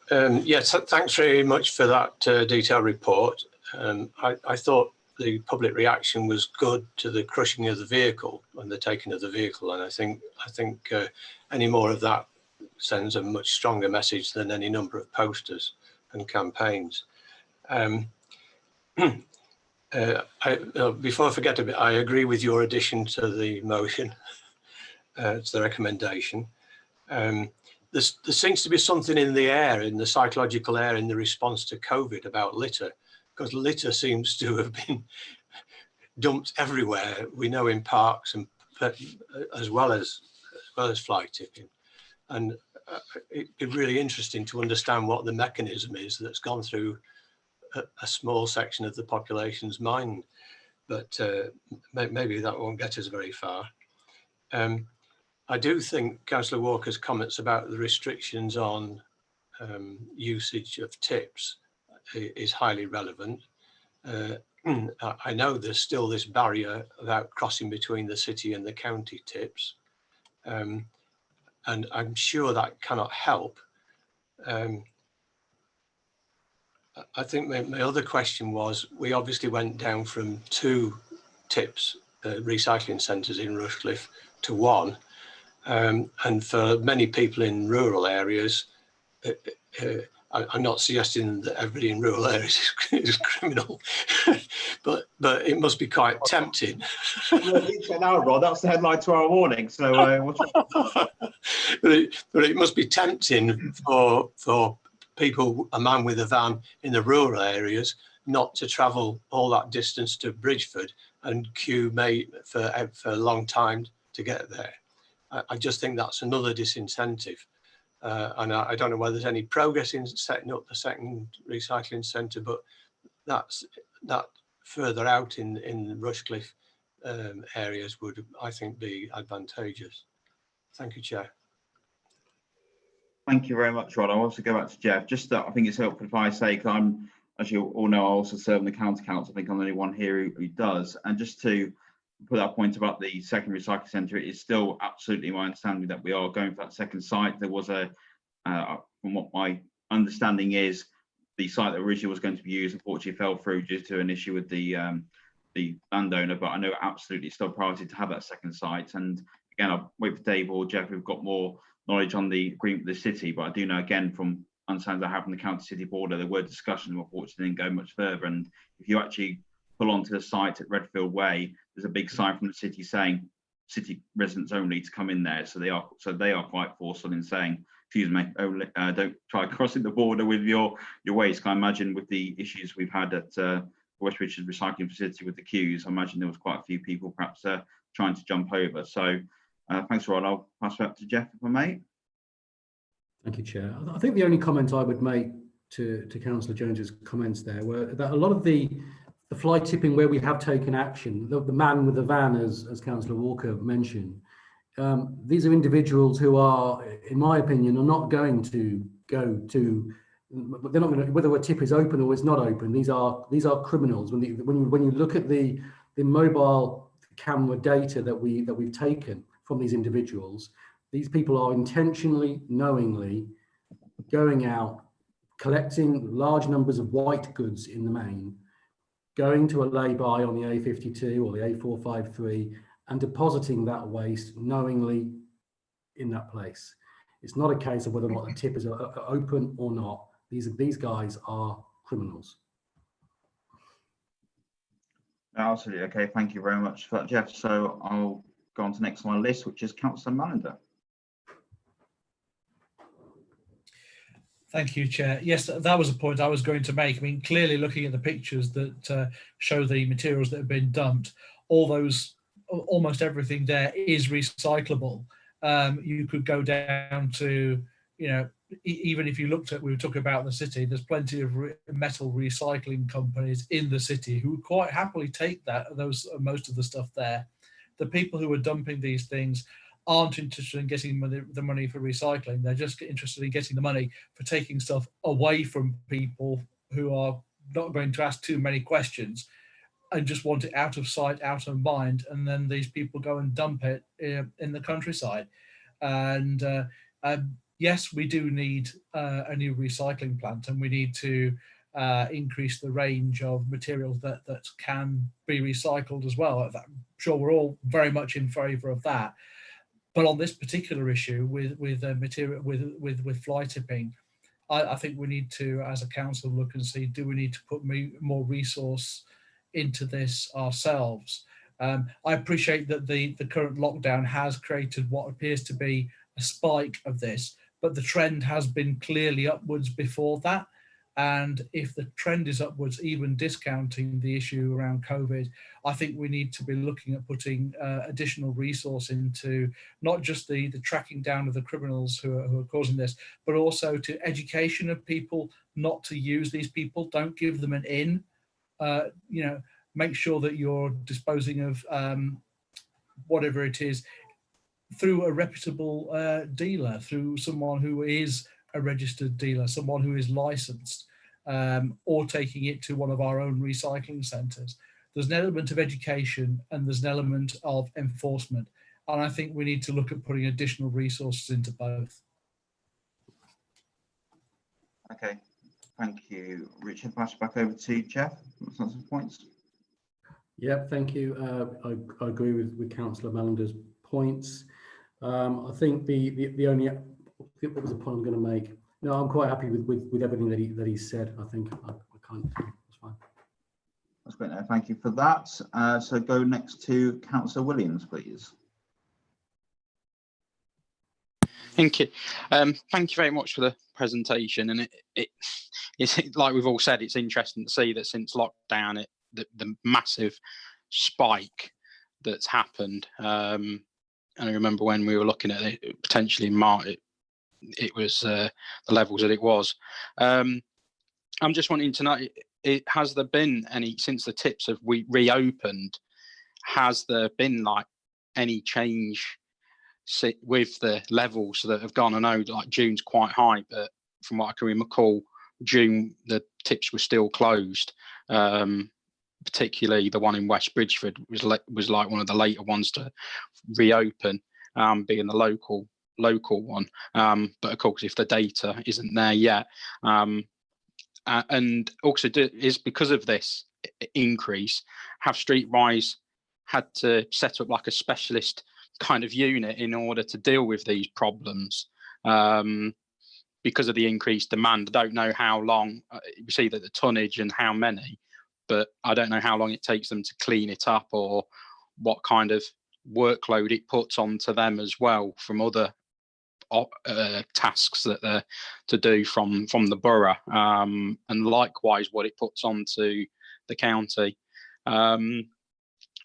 Yes, thanks very much for that detailed report. I thought the public reaction was good to the crushing of the vehicle and the taking of the vehicle, and I think any more of that sends a much stronger message than any number of posters and campaigns. Before I forget a bit, I agree with your addition to the motion, to the recommendation. There seems to be something in the air, in the psychological air, in the response to COVID about litter, because litter seems to have been dumped everywhere. We know in parks and as well as fly tipping, and it'd be really interesting to understand what the mechanism is that's gone through a small section of the population's mind, but maybe that won't get us very far. I do think Councillor Walker's comments about the restrictions on usage of tips is highly relevant. I know there's still this barrier about crossing between the city and the county tips, and I'm sure that cannot help. I think my other question was, we obviously went down from 2 tips, recycling centres in Rushcliffe, to 1. And for many people in rural areas, I'm not suggesting that everybody in rural areas is criminal, but it must be quite tempting. Now, Rod, that's the headline to our warning. So, but it must be tempting for people, a man with a van in the rural areas, not to travel all that distance to Bridgeford and queue for a long time to get there. I just think that's another disincentive. And I don't know whether there's any progress in setting up the second recycling centre, but that further out in Rushcliffe areas would, I think, be advantageous. Thank you, Chair. Thank you very much, Rod. I'll also go back to Jeff. Just I think it's helpful if I say, 'cause I'm, as you all know, I also serve on the county council. I think I'm the only one here who does. And just to put that point about the second recycling centre, it is still absolutely my understanding that we are going for that second site. There was a, from what my understanding is, the site that originally was going to be used unfortunately fell through due to an issue with the landowner. But I know absolutely still priority to have that second site. And again, I'll wait for Dave or Jeff who've got more knowledge on the agreement with the city, but I do know again from understanding I have from the county city border, there were discussions, unfortunately didn't go much further. And if you actually pull onto the site at Redfield Way, there's a big sign from the city saying city residents only to come in there. So they are quite forceful in saying, excuse me, don't try crossing the border with your waste. I imagine with the issues we've had at West Richards recycling facility with the queues, I imagine there was quite a few people perhaps trying to jump over. So thanks, Rod. I'll pass it back to Jeff, if I may. Thank you, Chair. I think the only comment I would make to Councillor Jones's comments there were that a lot of the fly tipping where we have taken action, the man with the van, as Councillor Walker mentioned, these are individuals who are, in my opinion, are not going to go to. They're not going to, whether a tip is open or it's not open. These are criminals. When you look at the mobile camera data that we've taken from these individuals, these people are intentionally, knowingly going out, collecting large numbers of white goods in the main, going to a lay-by on the A52 or the A453 and depositing that waste knowingly in that place. It's not a case of whether or not the tip is open or not. These guys are criminals. Absolutely. Okay, thank you very much for that, Jeff. So I'll go on to the next on my list, which is Councillor Mallender. Thank you, Chair. Yes, that was a point I was going to make. I mean, clearly looking at the pictures that show the materials that have been dumped, all those, almost everything there is recyclable. You could go down to, you know, even if you looked at, we were talking about the city, there's plenty of metal recycling companies in the city who would quite happily take those most of the stuff there. The people who are dumping these things aren't interested in getting the money for recycling. They're just interested in getting the money for taking stuff away from people who are not going to ask too many questions and just want it out of sight, out of mind. And then these people go and dump it in the countryside. And yes, we do need a new recycling plant, and we need to increase the range of materials that can be recycled as well. I'm sure we're all very much in favour of that. But on this particular issue with material with fly tipping, I think we need to, as a council, look and see, do we need to put more resource into this ourselves? I appreciate that the current lockdown has created what appears to be a spike of this, but the trend has been clearly upwards before that. And if the trend is upwards, even discounting the issue around COVID, I think we need to be looking at putting additional resource into not just the tracking down of the criminals who are causing this, but also to education of people not to use these people. Don't give them an in. You know, make sure that you're disposing of whatever it is through a reputable dealer, through someone who is a registered dealer, someone who is licensed, or taking it to one of our own recycling centres. There's an element of education and there's an element of enforcement. And I think we need to look at putting additional resources into both. Okay, thank you, Richard. Pass back over to Jeff. Some points. Yeah, thank you. I agree with Councillor Mallender's points. I think the only, what was the point I'm going to make? No, I'm quite happy with everything that he said. I think I can't. That's fine. That's great. Thank you for that. So go next to Councillor Williams, please. Thank you. Thank you very much for the presentation. And it's like we've all said, it's interesting to see that since lockdown, the massive spike that's happened. And I remember when we were looking at it potentially in March, it was the levels that it was. I'm just wanting to know, has there been any, since the tips have reopened, has there been like any change with the levels that have gone. I know like June's quite high, but from what I can recall, June the tips were still closed. Particularly the one in West Bridgeford was like one of the later ones to reopen, being the local one. But of course, if the data isn't there yet, and also is because of this increase, have Streetwise had to set up like a specialist kind of unit in order to deal with these problems, because of the increased demand. I don't know how long, we see that the tonnage and how many, but I don't know how long it takes them to clean it up, or what kind of workload it puts onto them as well from other tasks that they're to do from the borough, and likewise what it puts onto the county.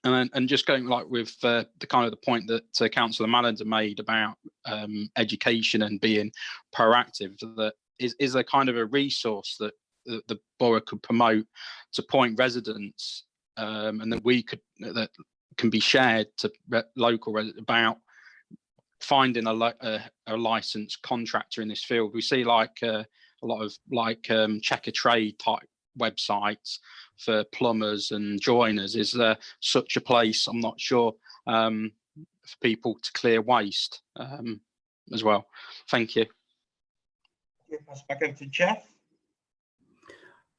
And just going like with the kind of the point that Councillor Mallender made about education and being proactive, that is a kind of a resource that the borough could promote to point residents, and that can be shared to local residents about finding a licensed contractor in this field. We see like a lot of like check a trade type websites for plumbers and joiners. Is there such a place? I'm not sure, for people to clear waste as well. Thank you. Pass back over to Jeff.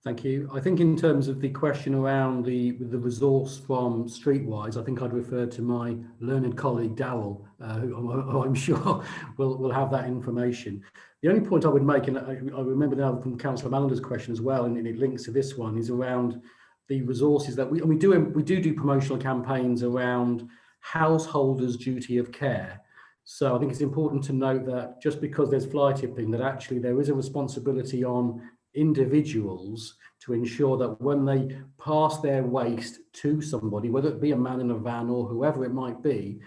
Thank you. I think in terms of the question around the resource from Streetwise, I think I'd refer to my learned colleague Darryl, who I'm sure will have that information. The only point I would make, and I remember now from Councillor Mallander's question as well, and it links to this one, is around the resources that we do promotional campaigns around householders' duty of care. So I think it's important to note that just because there's fly tipping, that actually there is a responsibility on individuals to ensure that when they pass their waste to somebody, whether it be a man in a van or whoever it might be,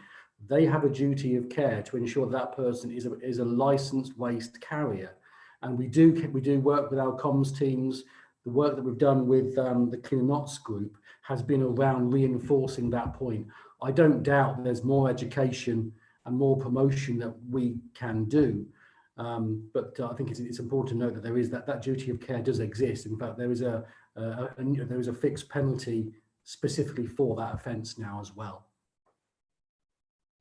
they have a duty of care to ensure that person is a licensed waste carrier. And we do work with our comms teams. The work that we've done with the Clean Knots group has been around reinforcing that point. I don't doubt there's more education and more promotion that we can do. But I think it's important to note that there is that duty of care does exist. In fact, there is a fixed penalty specifically for that offence now as well.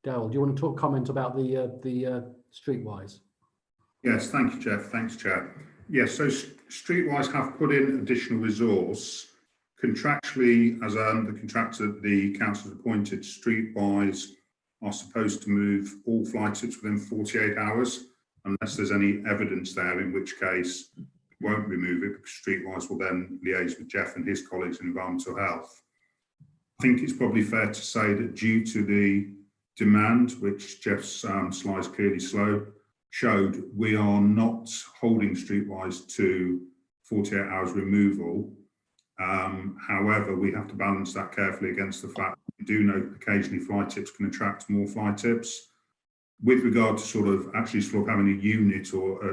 Darryl, do you want to comment about the Streetwise? Yes, thank you, Jeff. Thanks, Chair. Yes, so Streetwise have put in additional resource. Contractually, as the contractor the council has appointed, Streetwise are supposed to move all fly tips within 48 hours, unless there's any evidence there, in which case we won't remove it, because Streetwise will then liaise with Jeff and his colleagues in environmental health. I think it's probably fair to say that due to the demand, which Jeff's slides clearly showed, we are not holding Streetwise to 48 hours removal. However, we have to balance that carefully against the fact that we do know that occasionally fly tips can attract more fly tips. With regard to actually having a unit or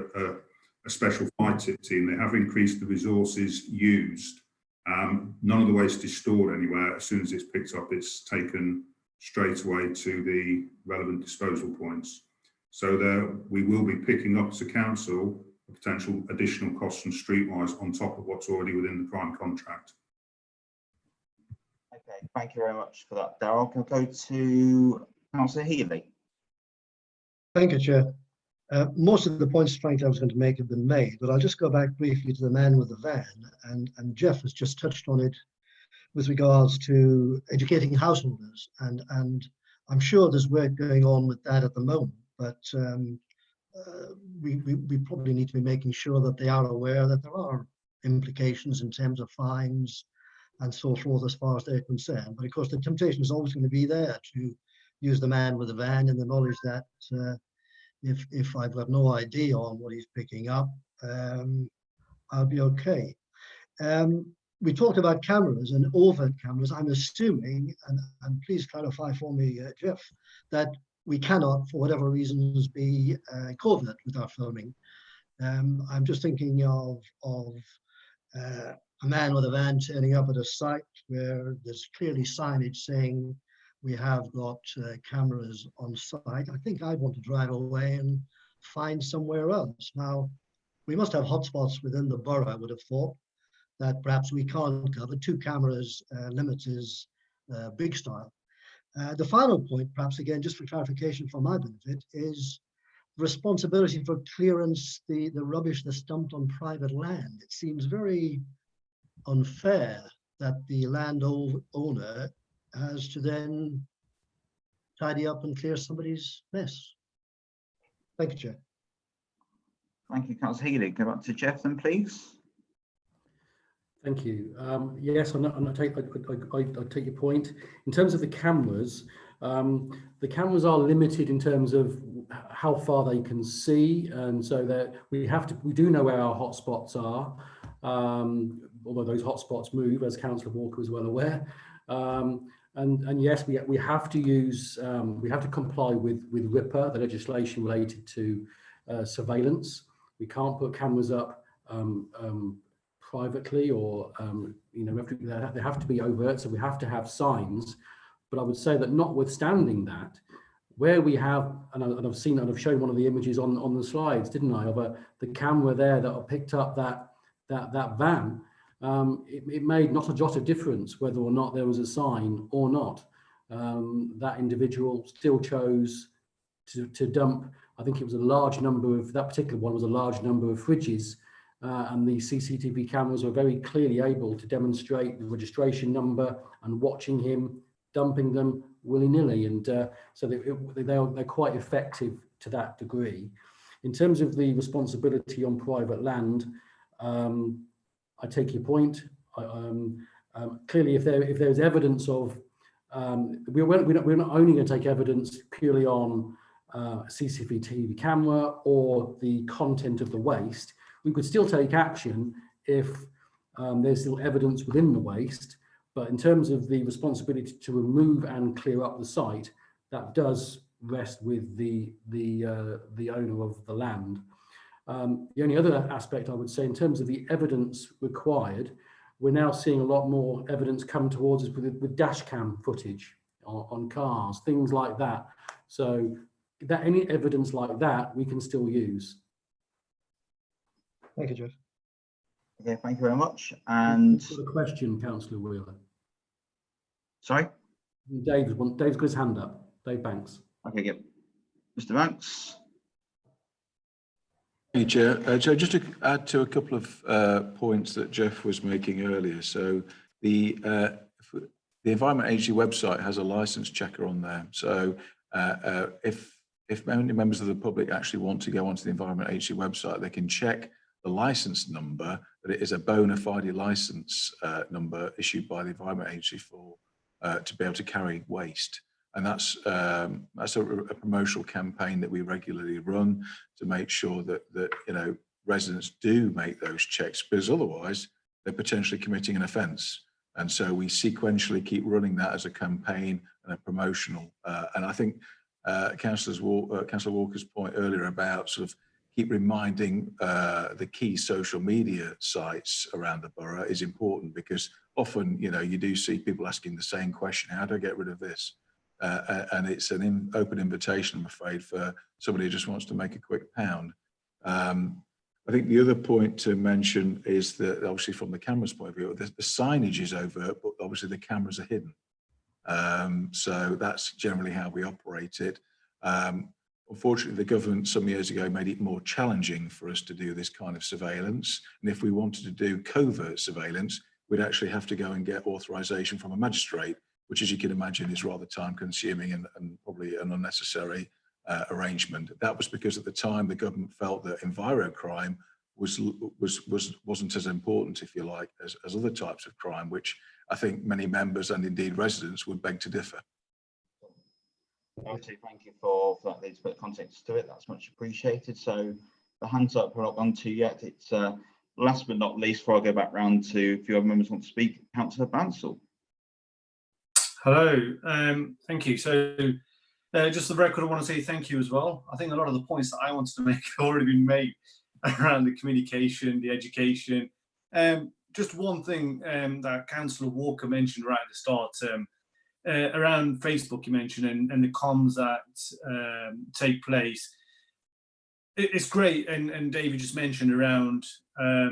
a special fly tip team, they have increased the resources used. None of the waste is stored anywhere. As soon as it's picked up, it's taken straight away to the relevant disposal points. So we will be picking up as a council a potential additional cost from Streetwise on top of what's already within the prime contract. Okay, thank you very much for that, Darryl. Can I go to Councillor Healy? Thank you, Chair. Most of the points, frankly, I was going to make have been made, but I'll just go back briefly to the man with the van, and Jeff has just touched on it with regards to educating householders, and I'm sure there's work going on with that at the moment, but we probably need to be making sure that they are aware that there are implications in terms of fines and so forth as far as they're concerned. But of course, the temptation is always going to be there to use the man with the van in the knowledge that if I've got no idea on what he's picking up, I'll be okay. We talked about cameras and overt cameras. I'm assuming, and please clarify for me, Jeff, that we cannot, for whatever reasons, be covert with our filming. I'm just thinking of a man with a van turning up at a site where there's clearly signage saying We have got cameras on site. I think I'd want to drive away and find somewhere else. Now, we must have hotspots within the borough, I would have thought, that perhaps we can't cover. 2 cameras limit is big style. The final point, perhaps again, just for clarification for my benefit, is responsibility for clearance, the rubbish that's dumped on private land. It seems very unfair that the landowner has to then tidy up and clear somebody's mess. Thank you, Chair. Thank you, Councillor Healy. Go back to Jeff then, please. Thank you. Yes, I take your point. In terms of the cameras are limited in terms of how far they can see, and so that we do know where our hotspots are, although those hotspots move, as Councillor Walker was well aware. And yes, we have to use we have to comply with RIPA, the legislation related to surveillance. We can't put cameras up privately, or they have to be overt, so we have to have signs. But I would say that notwithstanding that, where we have, and I've shown one of the images on the slides, didn't I, of the camera there that picked up that van. It made not a jot of difference whether or not there was a sign or not. That individual still chose to dump. I think it was a large number of, that particular one was a large number of fridges, and the CCTV cameras were very clearly able to demonstrate the registration number and watching him dumping them willy-nilly, and so they're quite effective to that degree. In terms of the responsibility on private land, I take your point. Clearly, if there's evidence of, we're not only going to take evidence purely on CCTV camera or the content of the waste. We could still take action if there's still evidence within the waste. But in terms of the responsibility to remove and clear up the site, that does rest with the owner of the land. The only other aspect I would say, in terms of the evidence required, we're now seeing a lot more evidence come towards us with dash cam footage on cars, things like that. So that any evidence like that we can still use. Thank you, Jeff. Okay, thank you very much. And for the question, Councillor Wheeler. Sorry? Dave's got his hand up. Dave Banks. Okay, yep. Mr. Banks. Hey, Chair. So just to add to a couple of points that Jeff was making earlier. So the Environment Agency website has a license checker on there. So if many members of the public actually want to go onto the Environment Agency website, they can check the license number, that it is a bona fide license number issued by the Environment Agency for to be able to carry waste. And that's a promotional campaign that we regularly run to make sure that residents do make those checks, because otherwise they're potentially committing an offence. And so we sequentially keep running that as a campaign and a promotional. And I think Councillor Walker's point earlier about sort of keep reminding the key social media sites around the borough is important, because often, you do see people asking the same question: how do I get rid of this? And it's an open invitation, I'm afraid, for somebody who just wants to make a quick pound. I think the other point to mention is that, obviously, from the camera's point of view, the signage is overt, but obviously the cameras are hidden. So that's generally how we operate it. Unfortunately, the government some years ago made it more challenging for us to do this kind of surveillance. And if we wanted to do covert surveillance, we'd actually have to go and get authorization from a magistrate, which, as you can imagine, is rather time consuming and probably an unnecessary arrangement. That was because at the time the government felt that envirocrime wasn't as important, if you like, as other types of crime, which I think many members and indeed residents would beg to differ. Thank you for that. There's a bit of context to it. That's much appreciated. So the hands up we're not gone to yet. It's last but not least, before I go back round to a few other members want to speak, Councillor Bansal. Hello, thank you. So just for the record, I want to say thank you as well. I think a lot of the points that I wanted to make have already been made around the communication, the education. Just one thing that Councillor Walker mentioned right at the start, around Facebook you mentioned and the comms that take place. It's great, and David just mentioned around, I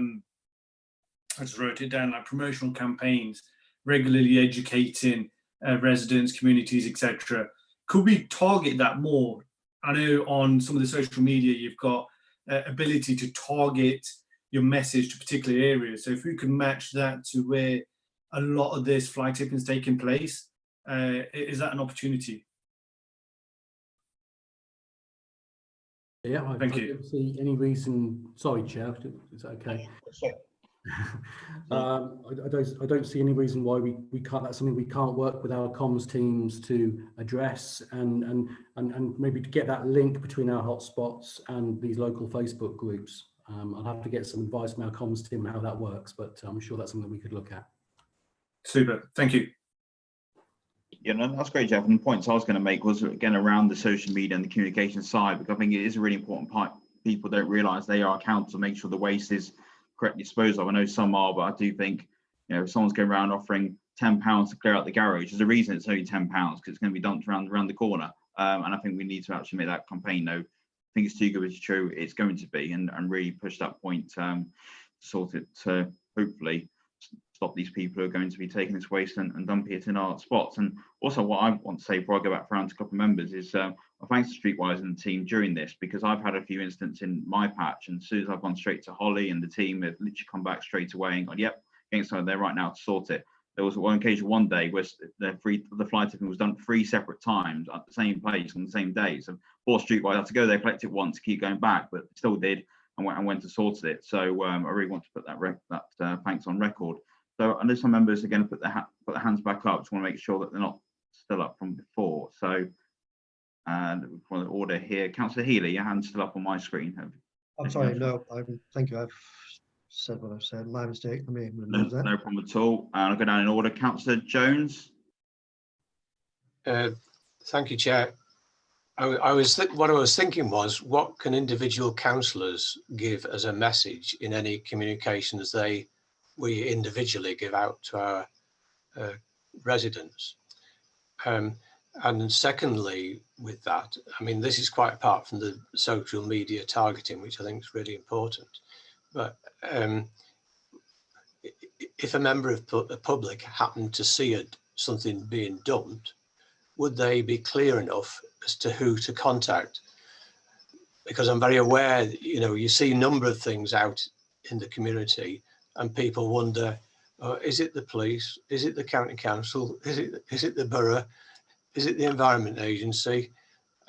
just wrote it down, like promotional campaigns, regularly educating residents, communities, etc. Could we target that more? I know on some of the social media you've got ability to target your message to particular areas. So if we could match that to where a lot of this fly tipping is taking place, is that an opportunity? Yeah, I don't see any reason. Sorry, Chair, is that okay? I don't see any reason why we can't. That's something we can't work with our comms teams to address, and maybe to get that link between our hotspots and these local Facebook groups. I'll have to get some advice from our comms team on how that works, but I'm sure that's something we could look at. Super, thank you. Yeah, no, that's great, Jeff. And the points I was going to make was again around the social media and the communication side, because I think it is a really important part. People don't realise they are accountable to make sure the waste is correctly disposed of. I know some are, but I do think, you know, if someone's going around offering £10 to clear out the garage, there's a reason it's only £10, because it's going to be dumped around the corner. And I think we need to actually make that campaign. No, I think it's too good to be true. It's going to be, and really push that point, sort it to hopefully stop these people who are going to be taking this waste and dumping it in our spots. And also what I want to say before I go back around to a couple of members is thanks to Streetwise and the team during this, because I've had a few incidents in my patch, and as soon as I've gone straight to Holly and the team have literally come back straight away and gone, yep, getting something there right now to sort it. There was one occasion one day where the fly tipping was done 3 separate times at the same place on the same day. So poor Streetwise had to go there, collect it once, keep going back, but still did and went to sort it. So I really want to put that thanks on record. So I know some members are going to put their hands back up. Just want to make sure that they're not still up from before. So, and for the order here, Councillor Healy, your hand's still up on my screen. I'm sorry, no, thank you. I've said what I've said. My mistake. Let me remove that. No problem at all. And I'll go down in order. Councillor Jones. Thank you, Chair. What I was thinking was, what can individual councillors give as a message in any communications we individually give out to our residents? And secondly, with that, I mean, this is quite apart from the social media targeting, which I think is really important. But if a member of the public happened to see something being dumped, would they be clear enough as to who to contact? Because I'm very aware, you know, you see a number of things out in the community and people wonder, is it the police? Is it the county council? Is it the borough? Is it the Environment Agency?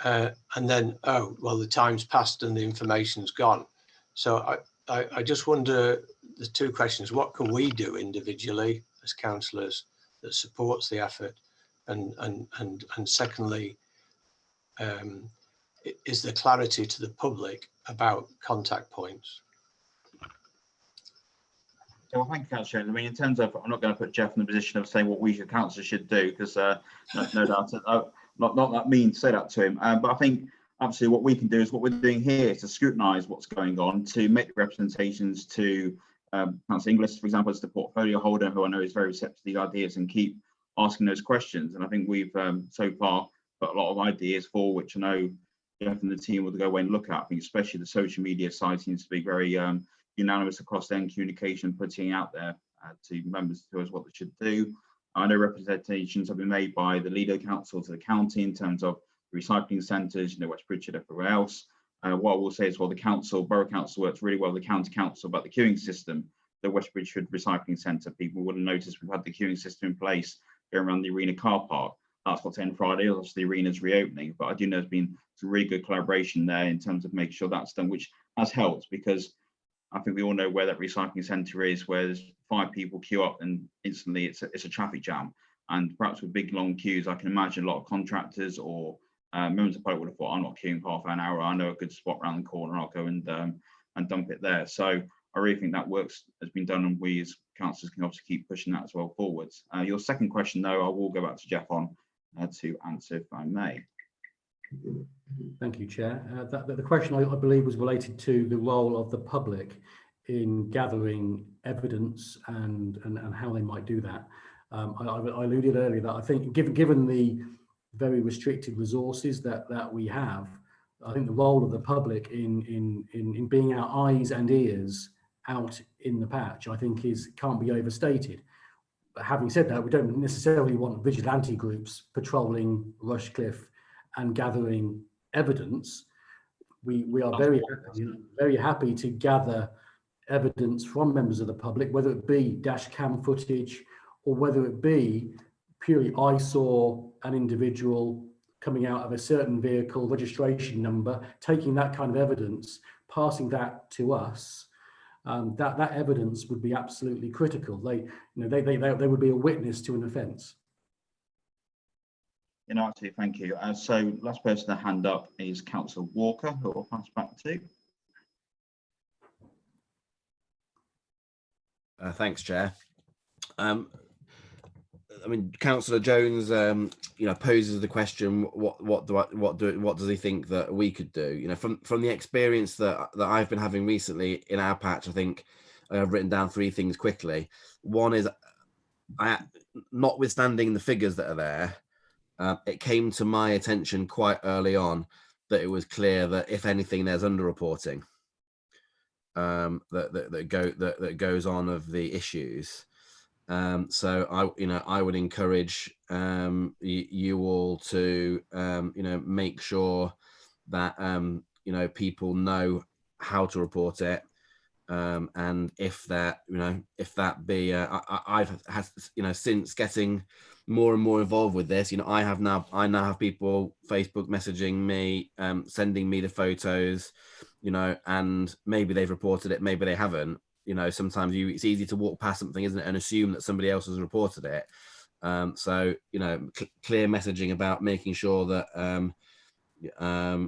And then, oh, well, the time's passed and the information's gone. So I just wonder, the 2 questions: what can we do individually as councillors that supports the effort? And secondly, is there clarity to the public about contact points? Well, thank you, Councillor. I mean, in terms of, I'm not going to put Jeff in the position of saying what we as councillors should do, because no doubt, not that mean to say that to him. But I think absolutely what we can do is what we're doing here is to scrutinise what's going on, to make representations to Councillor Inglis, for example, as the portfolio holder, who I know is very receptive to these ideas, and keep asking those questions. And I think we've so far got a lot of ideas for which I know Jeff and the team will go away and look at. I think especially the social media side seems to be very unanimous across their communication, putting out there to members to us what they should do. I know representations have been made by the Lido Council to the county in terms of recycling centres, you know, West Bridgend, everywhere else. What I will say is, well, the council, borough council, works really well with the county council about the queuing system. The West Bridgend recycling centre, people would have noticed we've had the queuing system in place going around the arena car park. That's what's in Friday. Obviously, the arena's reopening, but I do know there's been some really good collaboration there in terms of making sure that's done, which has helped, because I think we all know where that recycling centre is, where there's 5 people queue up and instantly it's a traffic jam. And perhaps with big long queues, I can imagine a lot of contractors or members of the public would have thought, I'm not queuing half an hour, I know a good spot around the corner, I'll go and dump it there. So I really think that works has been done, and we as councillors can obviously keep pushing that as well forwards. Your second question, though, I will go back to Jeff on to answer, if I may. Thank you, Chair. The question I believe was related to the role of the public in gathering evidence and how they might do that. I alluded earlier that I think given the very restricted resources that we have, I think the role of the public in being our eyes and ears out in the patch, I think can't be overstated. But having said that, we don't necessarily want vigilante groups patrolling Rushcliffe and gathering evidence. We are very happy to gather evidence from members of the public, whether it be dash cam footage or whether it be purely I saw an individual coming out of a certain vehicle registration number, taking that kind of evidence, passing that to us. That evidence would be absolutely critical. They would be a witness to an offence. Absolutely, thank you. So last person to hand up is Councillor Walker, who I'll pass back to. Thanks, Chair. I mean, Councillor Jones, poses the question: what does he think that we could do? From the experience that I've been having recently in our patch, I think I've written down 3 things quickly. One is, notwithstanding the figures that are there, it came to my attention quite early on that it was clear that if anything, there's underreporting that goes on of the issues. So I would encourage you all to make sure that people know how to report it, and if that be I've had since getting more and more involved with this, I now have people Facebook messaging me, sending me the photos, and maybe they've reported it, maybe they haven't. Sometimes it's easy to walk past something, isn't it, and assume that somebody else has reported it. So clear messaging about making sure that the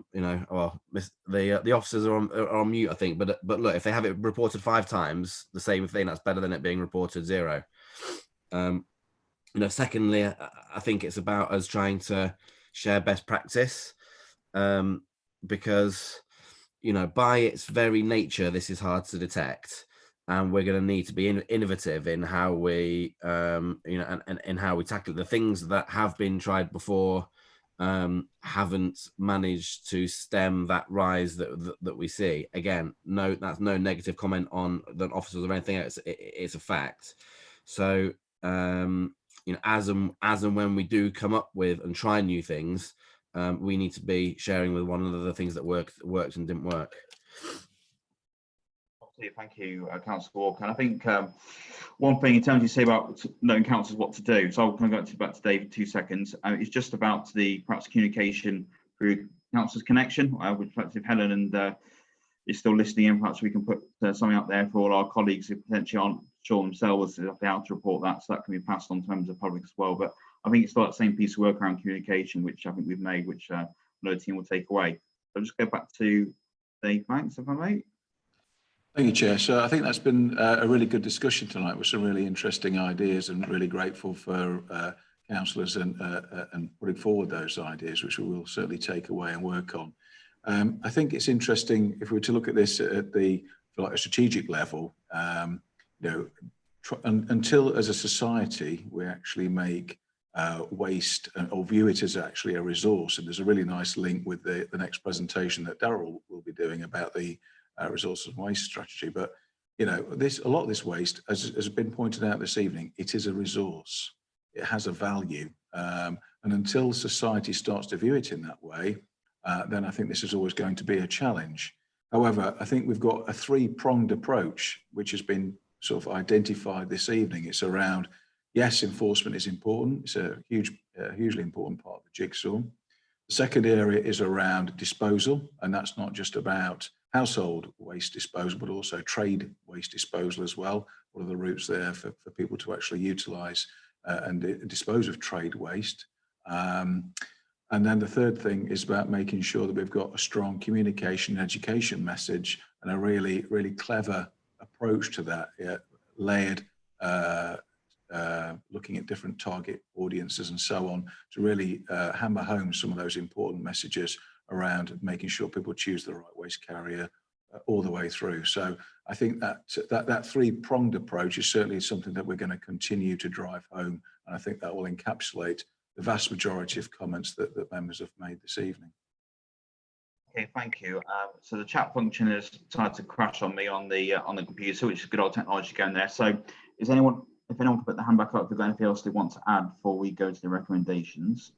officers are on mute, I think, but look, if they have it reported 5 times, the same thing, that's better than it being reported 0. Secondly, I think it's about us trying to share best practice, because by its very nature, this is hard to detect, and we're going to need to be innovative in how we and how we tackle it. The things that have been tried before haven't managed to stem that rise that we see. Again, that's no negative comment on the officers or anything else. It's a fact. So as and when we do come up with and try new things, we need to be sharing with one another the things that worked and didn't work. Thank you, Councillor Walker. And I think one thing in terms you say about knowing councillors what to do, so I'll come back to Dave in 2 seconds. It's just about the perhaps communication through councillors connection. With perhaps if Helen and is still listening in, perhaps we can put something out there for all our colleagues who potentially aren't sure themselves how to report that, so that can be passed on to members of the public as well. But I think it's still that same piece of work around communication, which I think we've made, which another team will take away. So I'll just go back to Dave, thanks, if I may. Thank you, Chair. So I think that's been a really good discussion tonight with some really interesting ideas, and really grateful for councillors and putting forward those ideas, which we will certainly take away and work on. I think it's interesting if we were to look at this at a strategic level, until as a society we actually make waste or view it as actually a resource. And there's a really nice link with the next presentation that Darryl will be doing about the resources and waste strategy. But a lot of this waste, as has been pointed out this evening, it is a resource. It has a value, and until society starts to view it in that way, then I think this is always going to be a challenge. However, I think we've got a 3-pronged approach which has been sort of identified this evening. It's around, yes, enforcement is important. It's a hugely important part of the jigsaw. The second area is around disposal, and that's not just about household waste disposal, but also trade waste disposal as well. What are the routes there for people to actually utilise and dispose of trade waste? And then the third thing is about making sure that we've got a strong communication and education message, and a really, really clever approach to that, layered, looking at different target audiences and so on, to really hammer home some of those important messages around making sure people choose the right waste carrier, all the way through. So I think that three-pronged approach is certainly something that we're going to continue to drive home, and I think that will encapsulate the vast majority of comments that members have made this evening. Okay, thank you. So the chat function has started to crash on me on the computer, which is good old technology going there. So if anyone can put the hand back up, if there's anything else they want to add before we go to the recommendations.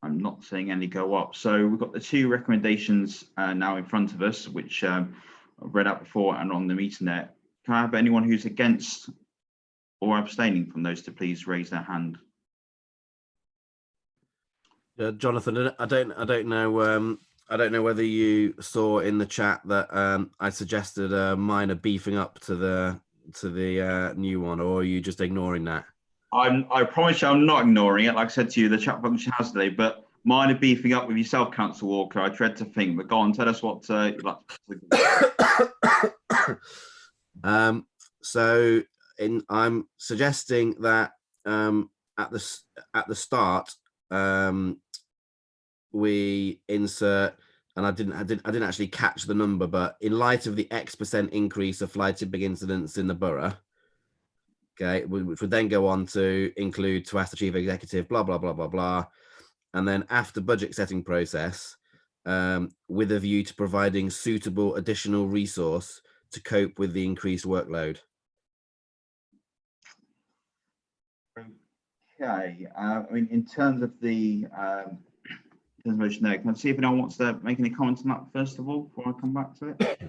I'm not seeing any go up. So we've got the two recommendations now in front of us, which I've read out before and on the meeting there. Can I have anyone who's against or abstaining from those to please raise their hand? Jonathan, I don't know whether you saw in the chat that I suggested a minor beefing up to the new one, or are you just ignoring that? I promise you I'm not ignoring it. Like I said to you, the chat function has today, but minor beefing up with yourself, Councillor Walker. I dread to think, but go on, tell us what you'd like to So I'm suggesting that at the start we insert, and I didn't actually catch the number, but in light of the X% increase of fly tipping incidents in the borough, okay, which would then go on to include to ask the chief executive, blah blah blah blah blah, and then after budget setting process, with a view to providing suitable additional resource to cope with the increased workload. Okay, I mean, in terms of the motion there, can I see if anyone wants to make any comments on that first of all before I come back to it?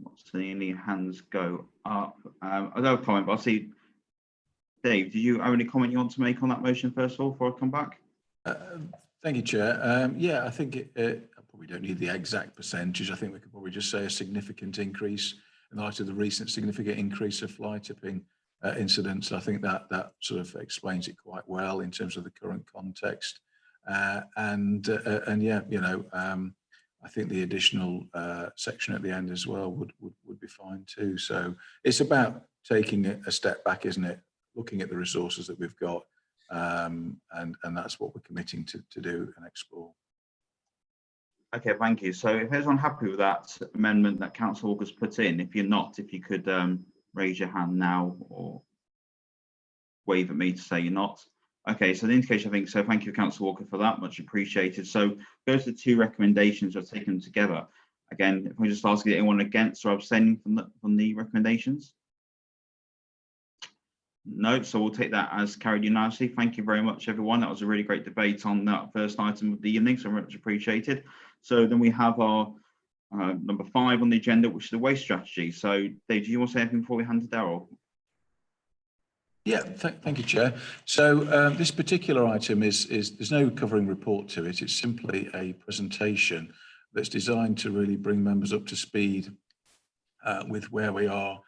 Not seeing any hands go up. I don't have a comment, but I'll see. Dave, do you have any comment you want to make on that motion first of all before I come back? Thank you, Chair. Yeah, I think I probably don't need the exact percentage. I think we could probably just say a significant increase in light of the recent significant increase of fly tipping incidents. I think that sort of explains it quite well in terms of the current context. And yeah, you know, I think the additional section at the end as well would be fine too. So it's about taking a step back, isn't it? Looking at the resources that we've got, and that's what we're committing to do and explore. Okay, thank you. So if everyone's happy with that amendment that Councillor Walker's put in, if you're not, if you could raise your hand now or wave at me to say you're not. Okay, so the indication, I think so. Thank you, Councillor Walker, for that. Much appreciated. So those are the two recommendations. I've taken them together. Again, if I just ask, is anyone against or abstaining from the recommendations? No, so we'll take that as carried unanimously. Thank you very much, everyone. That was a really great debate on that first item of the evening, so much appreciated. So then we have our number 5 on the agenda, which is the waste strategy. So Dave, do you want to say anything before we hand to Darryl? Yeah, thank you, Chair. So this particular item is there's no covering report to it. It's simply a presentation that's designed to really bring members up to speed with where we are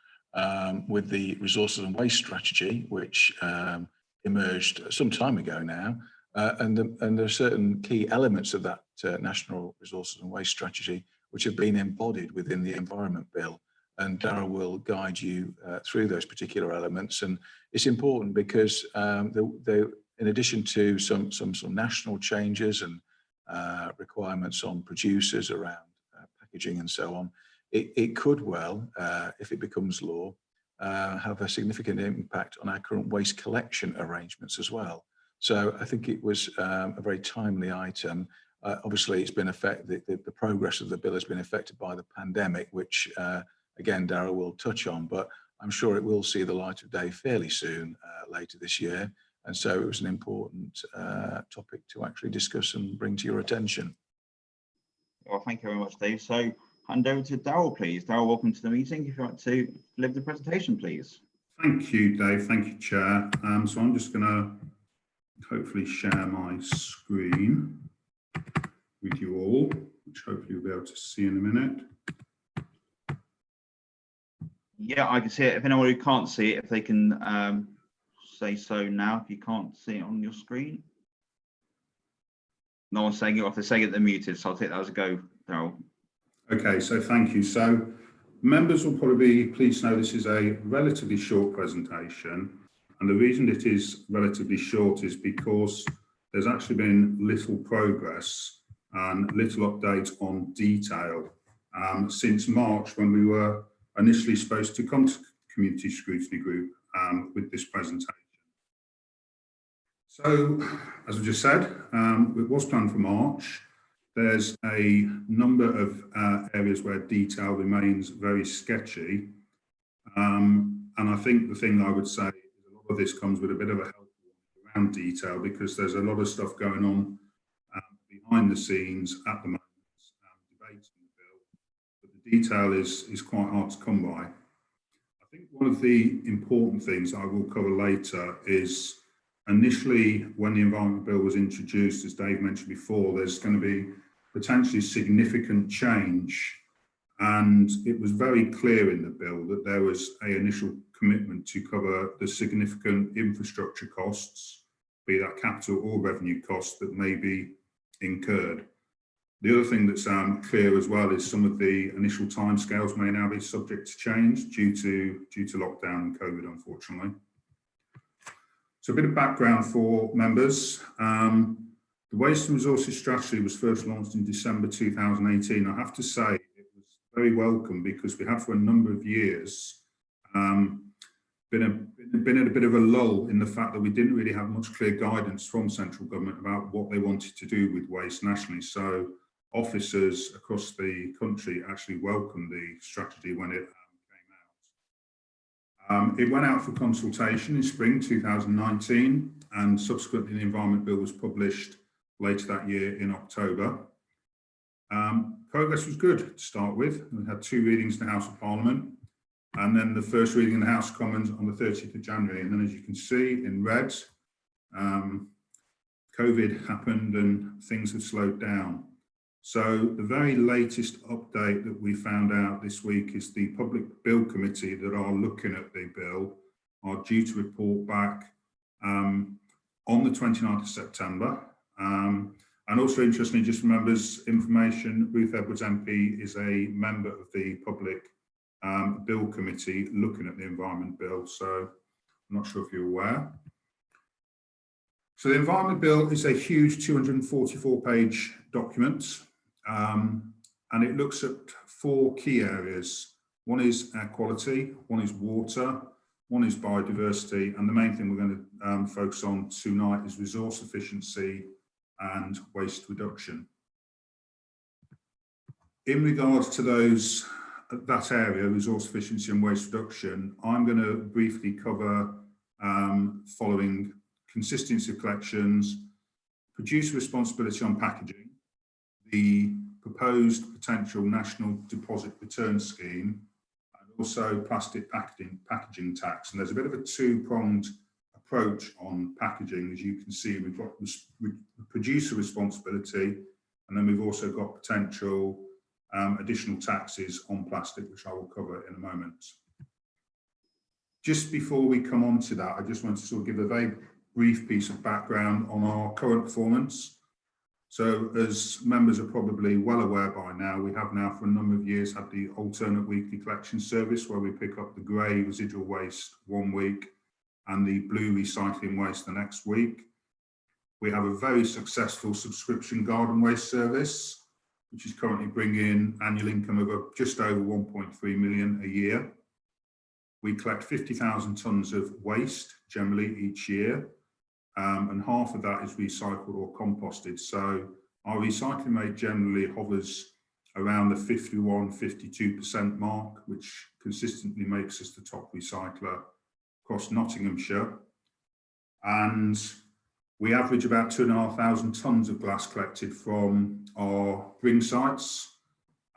with the resources and waste strategy, which emerged some time ago now. And there are certain key elements of that National Resources and Waste Strategy which have been embodied within the Environment Bill. And Darryl will guide you through those particular elements. And it's important because in addition to some national changes and requirements on producers around packaging and so on, it could well, if it becomes law, have a significant impact on our current waste collection arrangements as well. So I think it was a very timely item. Obviously, it's been affected. The progress of the bill has been affected by the pandemic, which again, Darryl will touch on, but I'm sure it will see the light of day fairly soon, later this year. And so it was an important topic to actually discuss and bring to your attention. Well, thank you very much, Dave. So hand over to Darryl, please. Darryl, welcome to the meeting. If you'd like to deliver the presentation, please. Thank you, Dave. Thank you, Chair. So I'm just going to hopefully share my screen with you all, which hopefully you'll be able to see in a minute. Yeah, I can see it. If anyone who can't see it, if they can say so now, if you can't see it on your screen. No one's saying it, or if they're saying it, they're muted, so I'll take that as a go, Darryl. Okay, so thank you. So members will probably be pleased to know this is a relatively short presentation. And the reason it is relatively short is because there's actually been little progress and little update on detail since March, when we were initially supposed to come to Community Scrutiny Group with this presentation. So, as I just said, it was planned for March. There's a number of areas where detail remains very sketchy. And I think the thing I would say is a lot of this comes with a bit of a help around detail, because there's a lot of stuff going on behind the scenes at the moment, debating the bill, but the detail is quite hard to come by. I think one of the important things I will cover later is, initially, when the Environment Bill was introduced, as Dave mentioned before, there's going to be potentially significant change. And it was very clear in the bill that there was an initial commitment to cover the significant infrastructure costs, be that capital or revenue costs, that may be incurred. The other thing that's clear as well is some of the initial timescales may now be subject to change due to lockdown and COVID, unfortunately. So a bit of background for members. The Waste and Resources Strategy was first launched in December 2018. I have to say it was very welcome, because we had for a number of years been at a bit of a lull in the fact that we didn't really have much clear guidance from central government about what they wanted to do with waste nationally. So officers across the country actually welcomed the strategy when it came out. It went out for consultation in spring 2019, and subsequently the Environment Bill was published later that year in October. Progress was good to start with. We had 2 readings in the House of Parliament, and then the first reading in the House of Commons on the 30th of January. And then, as you can see in red, COVID happened and things have slowed down. So the very latest update that we found out this week is the Public Bill Committee that are looking at the bill are due to report back on the 29th of September. And also, interestingly, just for members' information, Ruth Edwards MP is a member of the Public Bill Committee looking at the Environment Bill, so I'm not sure if you're aware. So the Environment Bill is a huge 244-page document, and it looks at 4 key areas. One is air quality, one is water, one is biodiversity, and the main thing we're going to focus on tonight is resource efficiency and waste reduction. In regards to that area, resource efficiency and waste reduction, I'm going to briefly cover following: consistency of collections, producer responsibility on packaging, the proposed potential national deposit return scheme, and also plastic packaging tax. And there's a bit of a 2-pronged approach on packaging. As you can see, we've got producer responsibility, and then we've also got potential additional taxes on plastic, which I will cover in a moment. Just before we come on to that, I just want to sort of give a very brief piece of background on our current performance. So, as members are probably well aware by now, we have now for a number of years had the alternate weekly collection service, where we pick up the grey residual waste one week and the blue recycling waste the next week. We have a very successful subscription garden waste service, which is currently bringing in annual income of just over 1.3 million a year. We collect 50,000 tonnes of waste generally each year, and half of that is recycled or composted. So our recycling rate generally hovers around the 51–52% mark, which consistently makes us the top recycler across Nottinghamshire. And we average about 2,500 tonnes of glass collected from our bring sites.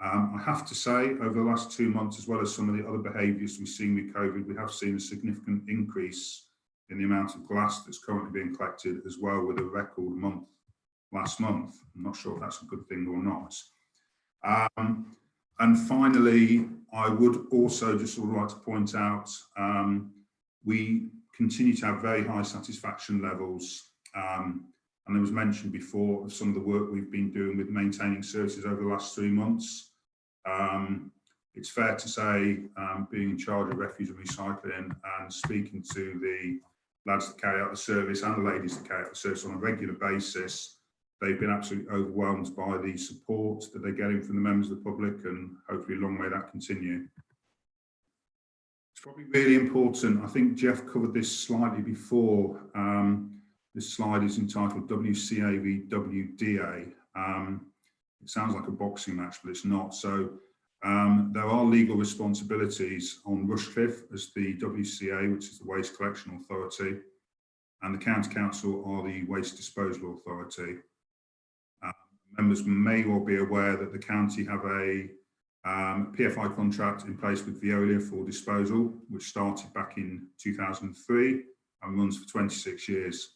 I have to say, over the last 2 months, as well as some of the other behaviours we've seen with COVID, we have seen a significant increase in the amount of glass that's currently being collected, as well, with a record month last month. I'm not sure if that's a good thing or not. And finally, I would also just sort of like to point out, we continue to have very high satisfaction levels. And there was mentioned before of some of the work we've been doing with maintaining services over the last 3 months. It's fair to say, being in charge of refuse and recycling and speaking to the lads that carry out the service and the ladies that carry out the service on a regular basis. They've been absolutely overwhelmed by the support that they're getting from the members of the public, and hopefully long may that continue. It's probably really important. I think Jeff covered this slightly before. This slide is entitled WCA v WDA. It sounds like a boxing match, but it's not. So there are legal responsibilities on Rushcliffe as the WCA, which is the Waste Collection Authority, and the County Council are the Waste Disposal Authority. Members may well be aware that the county have a PFI contract in place with Veolia for disposal, which started back in 2003 and runs for 26 years.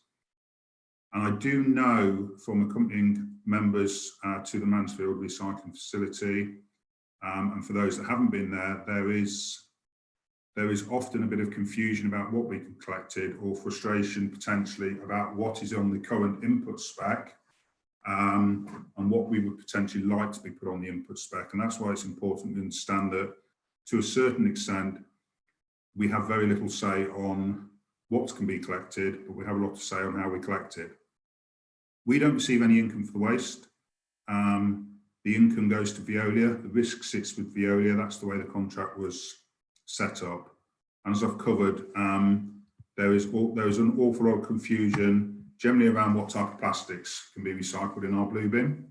And I do know from accompanying members to the Mansfield recycling facility, and for those that haven't been there, there is often a bit of confusion about what we can collected, or frustration potentially about what is on the current input spec, and what we would potentially like to be put on the input spec. And that's why it's important to understand that to a certain extent, we have very little say on what can be collected, but we have a lot to say on how we collect it. We don't receive any income for the waste. The income goes to Veolia. The risk sits with Veolia. That's the way the contract was set up. And as I've covered, there is an awful lot of confusion generally around what type of plastics can be recycled in our blue bin.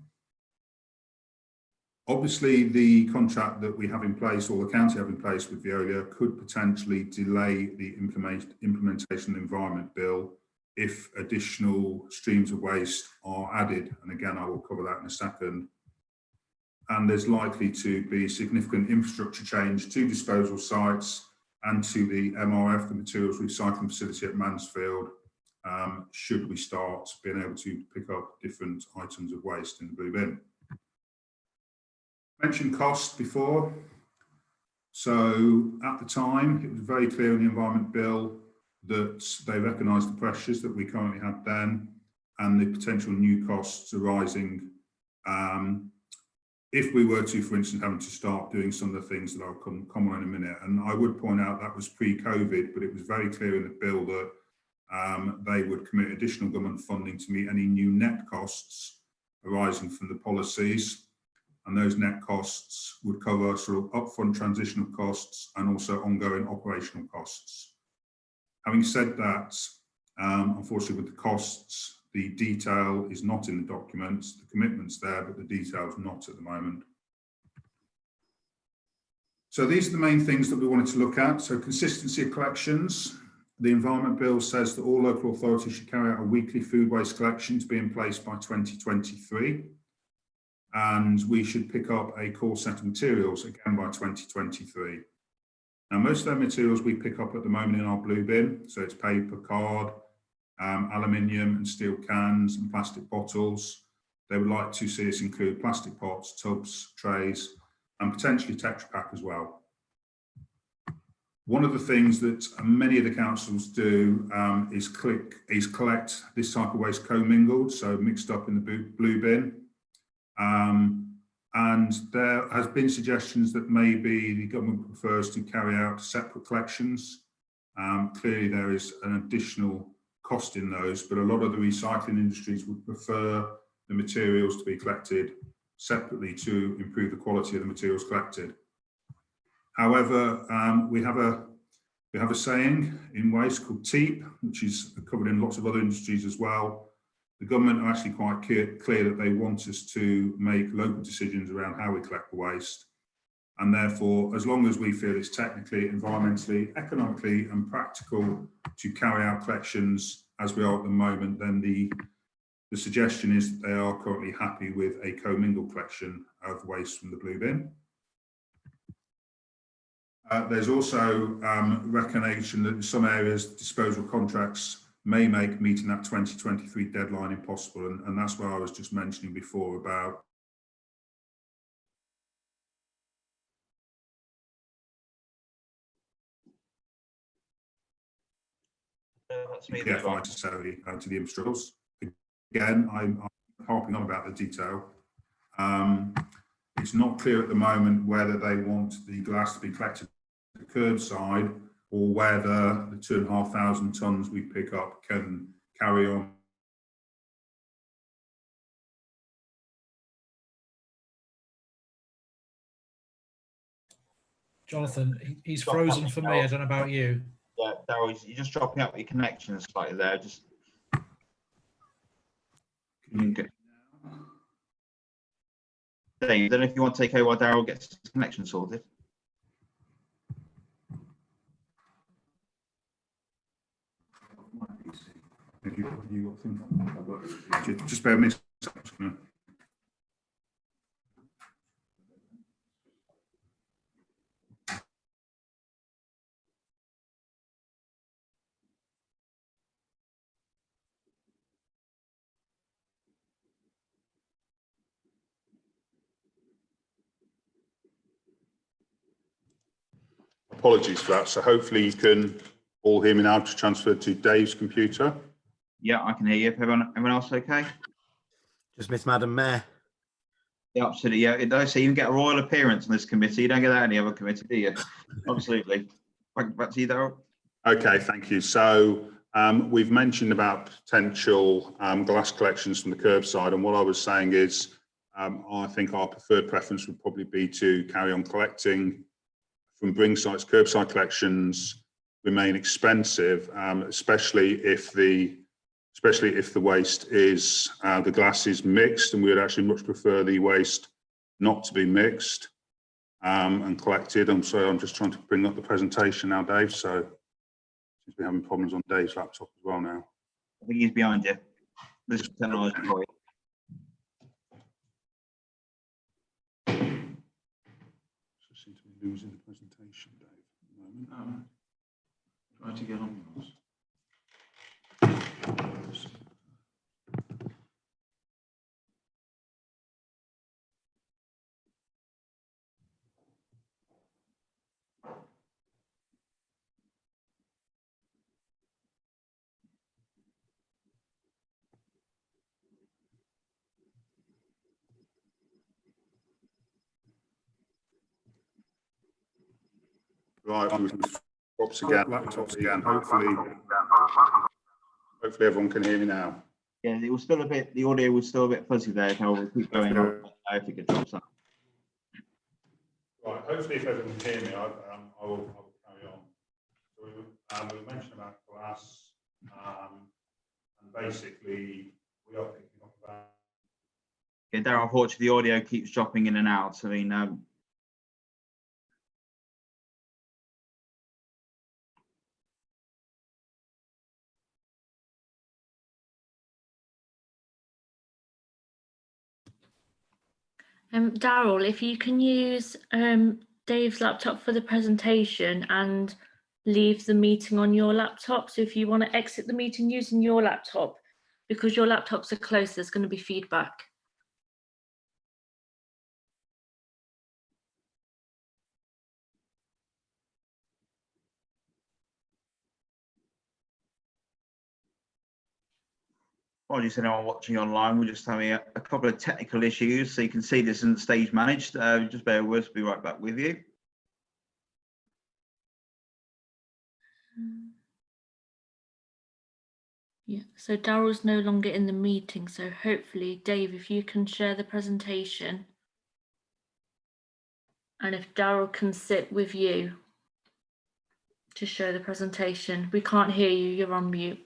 Obviously, the contract that we have in place, or the county have in place with Veolia, could potentially delay the implementation of the Environment Bill if additional streams of waste are added. And again, I will cover that in a second. And there's likely to be significant infrastructure change to disposal sites and to the MRF, the Materials Recycling Facility at Mansfield, should we start being able to pick up different items of waste in the blue bin. Mentioned cost before. So at the time, it was very clear in the Environment Bill that they recognised the pressures that we currently had then and the potential new costs arising if we were to, for instance, having to start doing some of the things that I'll come on in a minute. And I would point out that was pre-COVID, but it was very clear in the bill that they would commit additional government funding to meet any new net costs arising from the policies. And those net costs would cover sort of upfront transitional costs and also ongoing operational costs. Having said that, unfortunately with the costs, the detail is not in the documents. The commitment's there, but the detail's not at the moment. So these are the main things that we wanted to look at. So consistency of collections. The Environment Bill says that all local authorities should carry out a weekly food waste collection to be in place by 2023. And we should pick up a core set of materials again by 2023. Now, most of their materials we pick up at the moment in our blue bin. So it's paper, card, aluminium and steel cans and plastic bottles. They would like to see us include plastic pots, tubs, trays, and potentially Tetra Pak as well. One of the things that many of the councils do is collect this type of waste commingled, so mixed up in the blue bin. And there has been suggestions that maybe the government prefers to carry out separate collections. Clearly there is an additional cost in those, but a lot of the recycling industries would prefer the materials to be collected separately to improve the quality of the materials collected. However, we have a saying in waste called TEEP, which is covered in lots of other industries as well. The government are actually quite clear that they want us to make local decisions around how we collect the waste. And therefore, as long as we feel it's technically, environmentally, economically and practical to carry out collections as we are at the moment, then the suggestion is that they are currently happy with a commingled collection of waste from the blue bin. There's also recognition that in some areas disposal contracts may make meeting that 2023 deadline impossible, and that's what I was just mentioning before about PFI necessarily to the infrastructures. Again, I'm harping on about the detail. It's not clear at the moment whether they want the glass to be collected at the curbside or whether the 2,500 tonnes we pick up can carry on. Jonathan, he's frozen for me. I don't know about you. Yeah, Daryl, you're just dropping out your connection slightly there. Just Dave, I don't know if you want to take over while Daryl gets his connection sorted. Just bear with me. Apologies for that. So hopefully you can all hear me now. To transfer to Dave's computer. Yeah, I can hear you. Everyone else okay? Just miss Madam Mayor. Yeah, absolutely. Yeah, it does. So you can get a royal appearance on this committee. You don't get that any other committee, do you? Absolutely. Back to you, Daryl. Okay, thank you. So we've mentioned about potential glass collections from the curbside, and what I was saying is I think our preferred preference would probably be to carry on collecting from bring sites. Curbside collections remain expensive, especially if the waste is the glass is mixed, and we would actually much prefer the waste not to be mixed and collected. I'm sorry, I'm just trying to bring up the presentation now, Dave. So seems to be having problems on Dave's laptop as well now. I think he's behind you. This is technology for you. Seem to be losing the presentation, Dave, at the moment. Try to get on with us. Right, laptops again. Hopefully everyone can hear me now. Yeah, it was still a bit. The audio was still a bit fuzzy there. How we'll keep going on. I think it drops up. Right. Hopefully, if everyone can hear me, I will carry on. So we mentioned about glass, and basically we are picking up about. Yeah, Darryl, unfortunately, the audio keeps dropping in and out. I mean. Daryl, if you can use Dave's laptop for the presentation and leave the meeting on your laptop. So if you want to exit the meeting using your laptop, because your laptops are close, there's going to be feedback. Apologies to anyone watching online. We're just having a couple of technical issues, so you can see this isn't stage managed. Just bear with us. We'll be right back with you. Yeah, so Daryl's no longer in the meeting, so hopefully, Dave, if you can share the presentation, and if Daryl can sit with you to show the presentation. We can't hear you, you're on mute.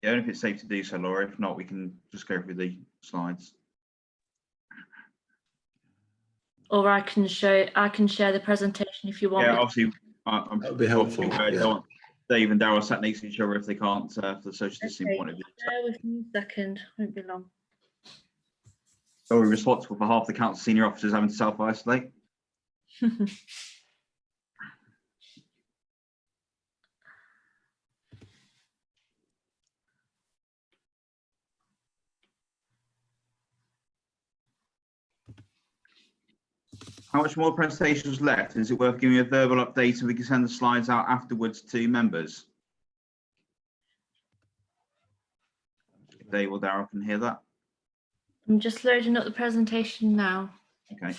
Yeah, and if it's safe to do so, Laura. If not, we can just go through the slides. Or I can share the presentation if you want. Yeah, obviously, I'm that would be helpful. Yeah. Dave and Daryl sat next to each other if they can't for the social distancing point of view. Bear with me a second, won't be long. So we're responsible for half the council senior officers having to self-isolate. How much more presentations left? Is it worth giving a verbal update and we can send the slides out afterwards to members? If Dave or Daryl can hear that. I'm just loading up the presentation now. Okay.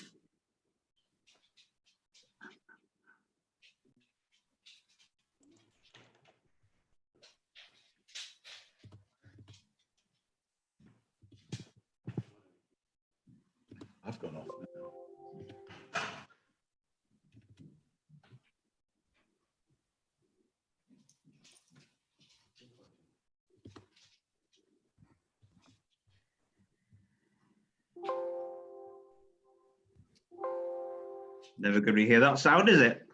Never going to hear that sound, is it?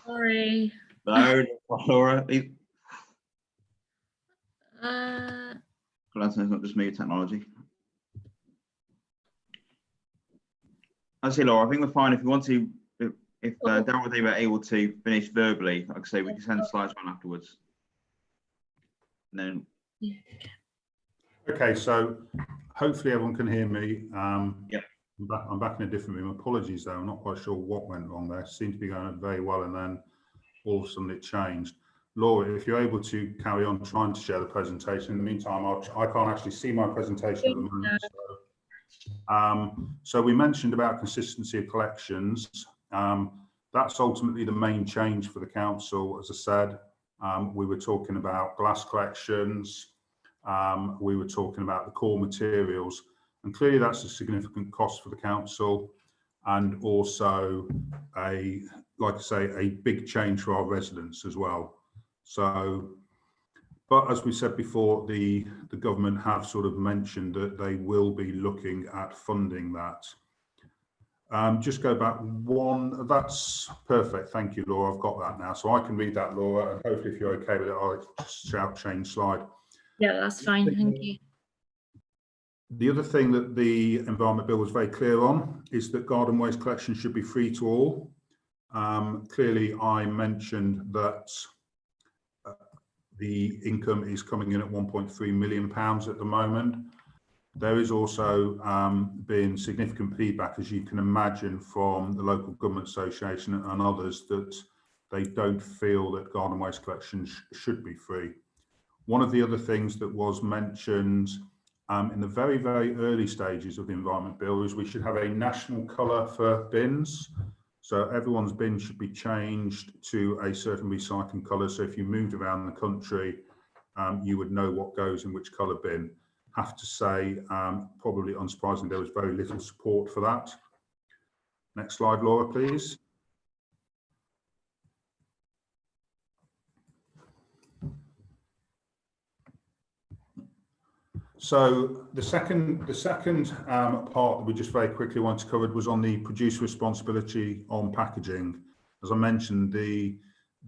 Sorry. No, Laura. Glad it's not just me, technology. I see, Laura. I think we're fine. If you want to, if Darryl, they were able to finish verbally, like I say, we can send slides on afterwards. And then. Okay, so hopefully everyone can hear me. Yeah. I'm back in a different room. Apologies though, I'm not quite sure what went wrong there. It seemed to be going very well, and then all of a sudden it changed. Laura, if you're able to carry on trying to share the presentation. In the meantime, I can't actually see my presentation at the moment. So we mentioned about consistency of collections. That's ultimately the main change for the council. As I said, we were talking about glass collections. We were talking about the core materials, and clearly that's a significant cost for the council, and also like I say, a big change for our residents as well. So, but as we said before, the government have sort of mentioned that they will be looking at funding that. Just go back one. That's perfect. Thank you, Laura. I've got that now, so I can read that, Laura, and hopefully, if you're okay with it, I'll just change slide. Yeah, that's fine. Thank you. The other thing that the Environment Bill was very clear on is that garden waste collection should be free to all. Clearly, I mentioned that the income is coming in at £1.3 million at the moment. There is also been significant feedback, as you can imagine, from the local government association and others, that they don't feel that garden waste collection should be free. One of the other things that was mentioned in the very, very early stages of the Environment Bill is we should have a national colour for bins. So everyone's bin should be changed to a certain recycling colour. So if you moved around the country, you would know what goes in which colour bin. Have to say, probably unsurprisingly, there was very little support for that. Next slide, Laura, please. So the second part that we just very quickly want to cover was on the producer responsibility on packaging. As I mentioned, the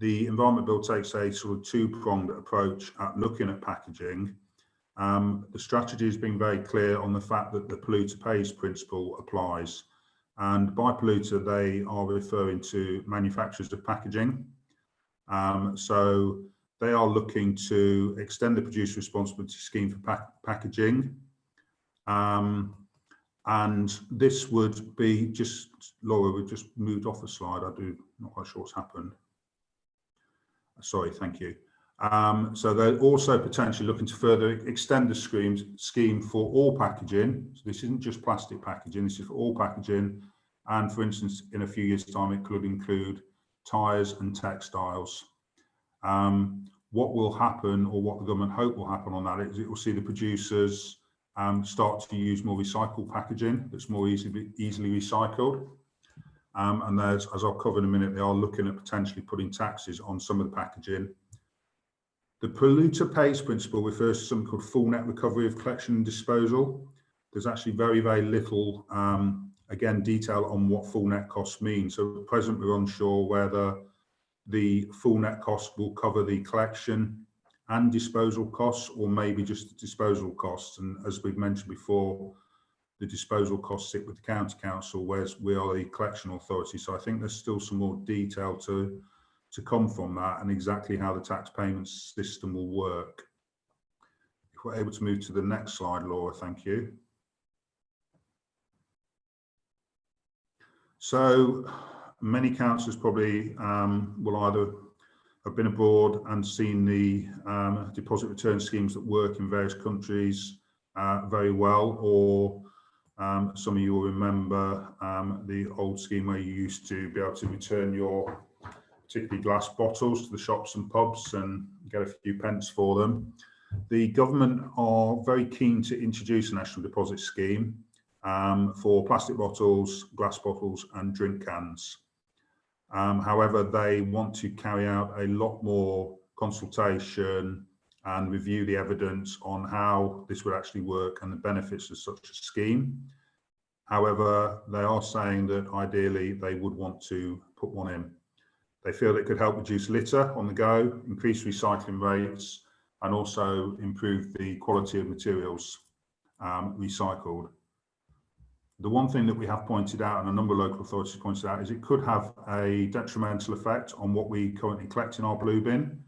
Environment Bill takes a sort of two-pronged approach at looking at packaging. The strategy has been very clear on the fact that the polluter pays principle applies. And by polluter, they are referring to manufacturers of packaging. So they are looking to extend the producer responsibility scheme for packaging. And this would be just, Laura, we just moved off a slide. Not quite sure what's happened. Sorry, thank you. So they're also potentially looking to further extend the scheme for all packaging. So this isn't just plastic packaging, this is for all packaging. And for instance, in a few years' time, it could include tyres and textiles. What will happen, or what the government hope will happen on that, is it will see the producers start to use more recycled packaging that's more easily recycled. And there's, as I'll cover in a minute, they are looking at potentially putting taxes on some of the packaging. The polluter pays principle refers to something called full net recovery of collection and disposal. There's actually very, very little, again, detail on what full net costs mean. So at present, we're unsure whether the full net cost will cover the collection and disposal costs, or maybe just the disposal costs. And as we've mentioned before, the disposal costs sit with the county council, whereas we are the collection authority. So I think there's still some more detail to come from that, and exactly how the tax payment system will work. If we're able to move to the next slide, Laura, thank you. So many councillors probably will either have been abroad and seen the deposit return schemes that work in various countries very well, or some of you will remember the old scheme where you used to be able to return your particularly glass bottles to the shops and pubs and get a few pence for them. The government are very keen to introduce a national deposit scheme for plastic bottles, glass bottles and drink cans. However, they want to carry out a lot more consultation and review the evidence on how this would actually work and the benefits of such a scheme. However, they are saying that ideally they would want to put one in. They feel it could help reduce litter on the go, increase recycling rates, and also improve the quality of materials recycled. The one thing that we have pointed out, and a number of local authorities pointed out, is it could have a detrimental effect on what we currently collect in our blue bin,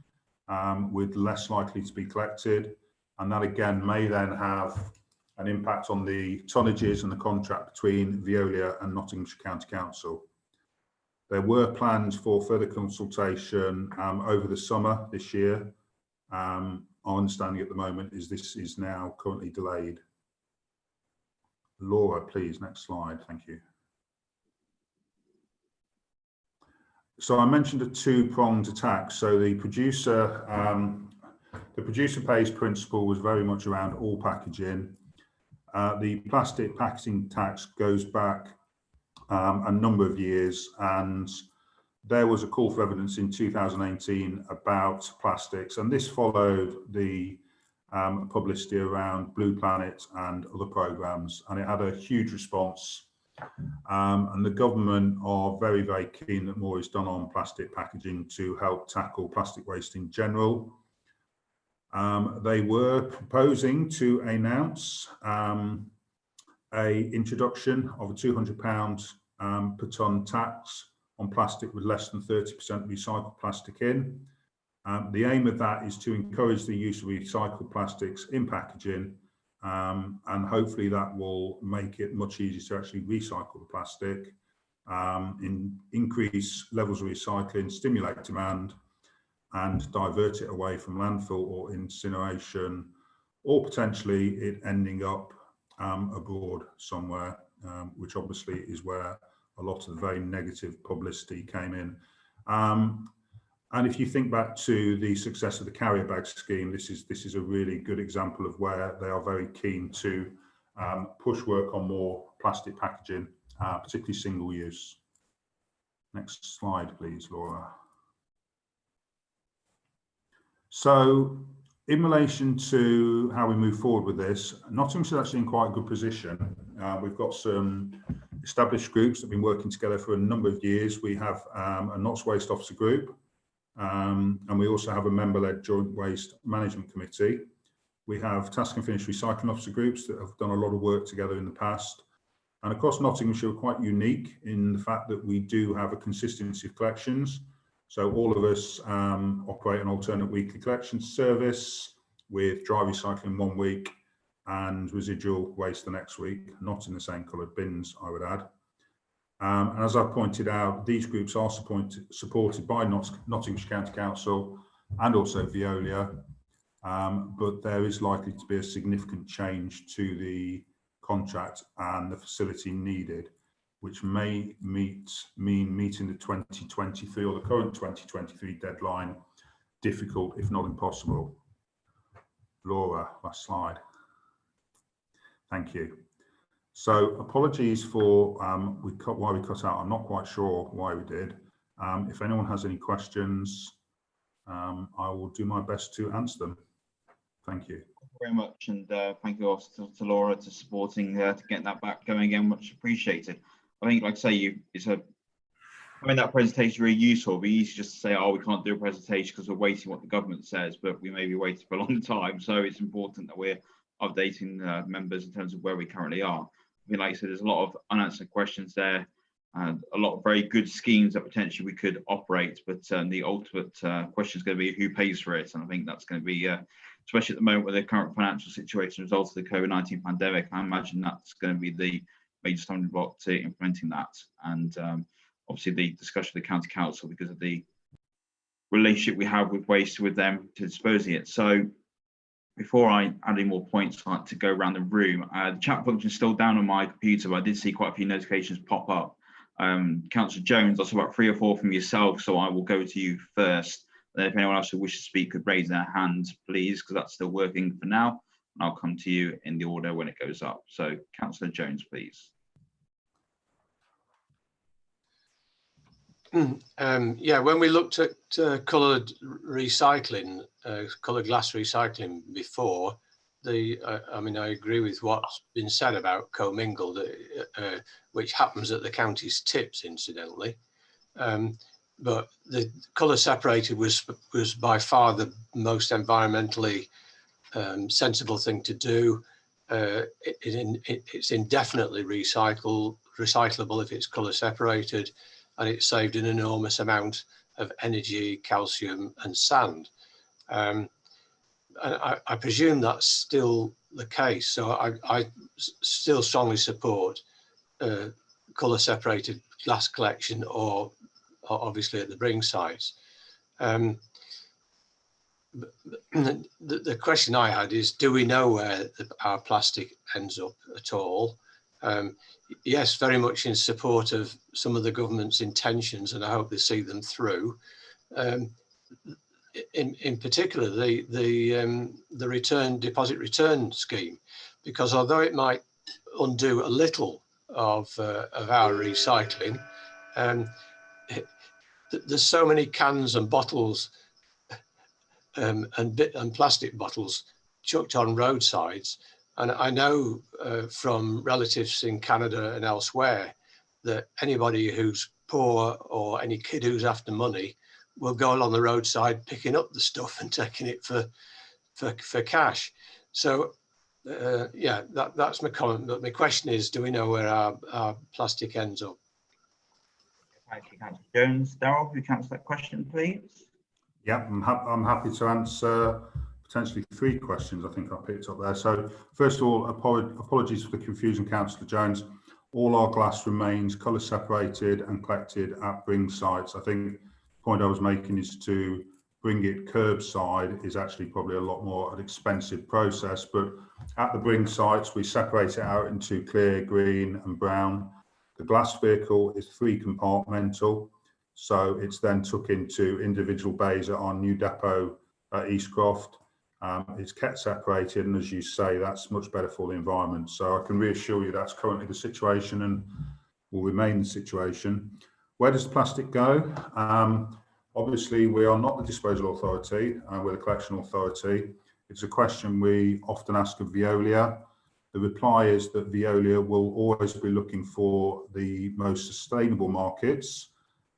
with less likely to be collected. And that again may then have an impact on the tonnages and the contract between Veolia and Nottinghamshire County Council. There were plans for further consultation over the summer this year. Our understanding at the moment is this is now currently delayed. Laura, please, next slide. Thank you. So I mentioned a two-pronged attack. So the producer pays principle was very much around all packaging. The plastic packaging tax goes back a number of years, and there was a call for evidence in 2018 about plastics, and this followed the publicity around Blue Planet and other programs, and it had a huge response. And the government are very, very keen that more is done on plastic packaging to help tackle plastic waste in general. They were proposing to announce a introduction of a £200 per tonne tax on plastic with less than 30% recycled plastic in. The aim of that is to encourage the use of recycled plastics in packaging, and hopefully that will make it much easier to actually recycle the plastic, increase levels of recycling, stimulate demand, and divert it away from landfill or incineration, or potentially it ending up abroad somewhere, which obviously is where a lot of the very negative publicity came in. And if you think back to the success of the carrier bag scheme, this is a really good example of where they are very keen to push work on more plastic packaging, particularly single use. Next slide, please, Laura. So in relation to how we move forward with this, Nottinghamshire is actually in quite a good position. We've got some established groups that have been working together for a number of years. We have a NOTS Waste Officer Group, and we also have a member-led Joint Waste Management Committee. We have Task and Finish Recycling Officer Groups that have done a lot of work together in the past. And across Nottinghamshire, we're quite unique in the fact that we do have a consistency of collections. So all of us operate an alternate weekly collection service with dry recycling 1 week and residual waste the next week, not in the same coloured bins, I would add. And as I've pointed out, these groups are supported by Nottinghamshire County Council and also Veolia, but there is likely to be a significant change to the contract and the facility needed, which may mean meeting the 2023 or the current 2023 deadline difficult, if not impossible. Laura, last slide. Thank you. So apologies for why we cut out. I'm not quite sure why we did. If anyone has any questions, I will do my best to answer them. Thank you. Thank you very much, and thank you also to Laura to supporting to get that back going again. Much appreciated. I think, like I say, I mean, that presentation is really useful. It'd be easy just to say, oh, we can't do a presentation because we're waiting what the government says, but we may be waiting for a long time. So it's important that we're updating members in terms of where we currently are. I mean, like I said, there's a lot of unanswered questions there, and a lot of very good schemes that potentially we could operate, but the ultimate question is going to be who pays for it. And I think that's going to be, especially at the moment with the current financial situation as a result of the COVID-19 pandemic, I imagine that's going to be the major stumbling block to implementing that. And obviously the discussion with the county council because of the relationship we have with waste with them to disposing it. So before I add any more points, I'd like to go around the room. The chat function is still down on my computer, but I did see quite a few notifications pop up. Councillor Jones, I saw about 3 or 4 from yourself, so I will go to you first. Then if anyone else who wishes to speak could raise their hand, please, because that's still working for now. And I'll come to you in the order when it goes up. So Councillor Jones, please. Yeah, when we looked at coloured recycling, coloured glass recycling before, I mean, I agree with what's been said about commingled, which happens at the county's tips, incidentally. But the colour separated was by far the most environmentally sensible thing to do. It's indefinitely recyclable if it's colour separated, and it saved an enormous amount of energy, calcium and sand. I presume that's still the case. So I still strongly support colour separated glass collection, or obviously at the Bring sites. The question I had is, do we know where our plastic ends up at all? Yes, very much in support of some of the government's intentions, and I hope they see them through. In particular, the deposit return scheme, because although it might undo a little of our recycling, there's so many cans and bottles and plastic bottles chucked on roadsides, and I know from relatives in Canada and elsewhere that anybody who's poor or any kid who's after money will go along the roadside picking up the stuff and taking it for cash. So yeah, that's my comment. But my question is, do we know where our plastic ends up? Thank you, Councillor Jones. Darryl, could you answer that question, please? Yeah, I'm happy to answer potentially 3 questions I think I picked up there. So first of all, apologies for the confusion, Councillor Jones. All our glass remains colour separated and collected at Bring sites. I think the point I was making is to bring it curbside is actually probably a lot more an expensive process, but at the Bring sites we separate it out into clear, green and brown. The glass vehicle is 3 compartmental, so it's then took into individual bays at our new depot at Eastcroft. It's kept separated, and as you say, that's much better for the environment. So I can reassure you that's currently the situation and will remain the situation. Where does the plastic go? Obviously, we are not the disposal authority, we're the collection authority. It's a question we often ask of Veolia. The reply is that Veolia will always be looking for the most sustainable markets.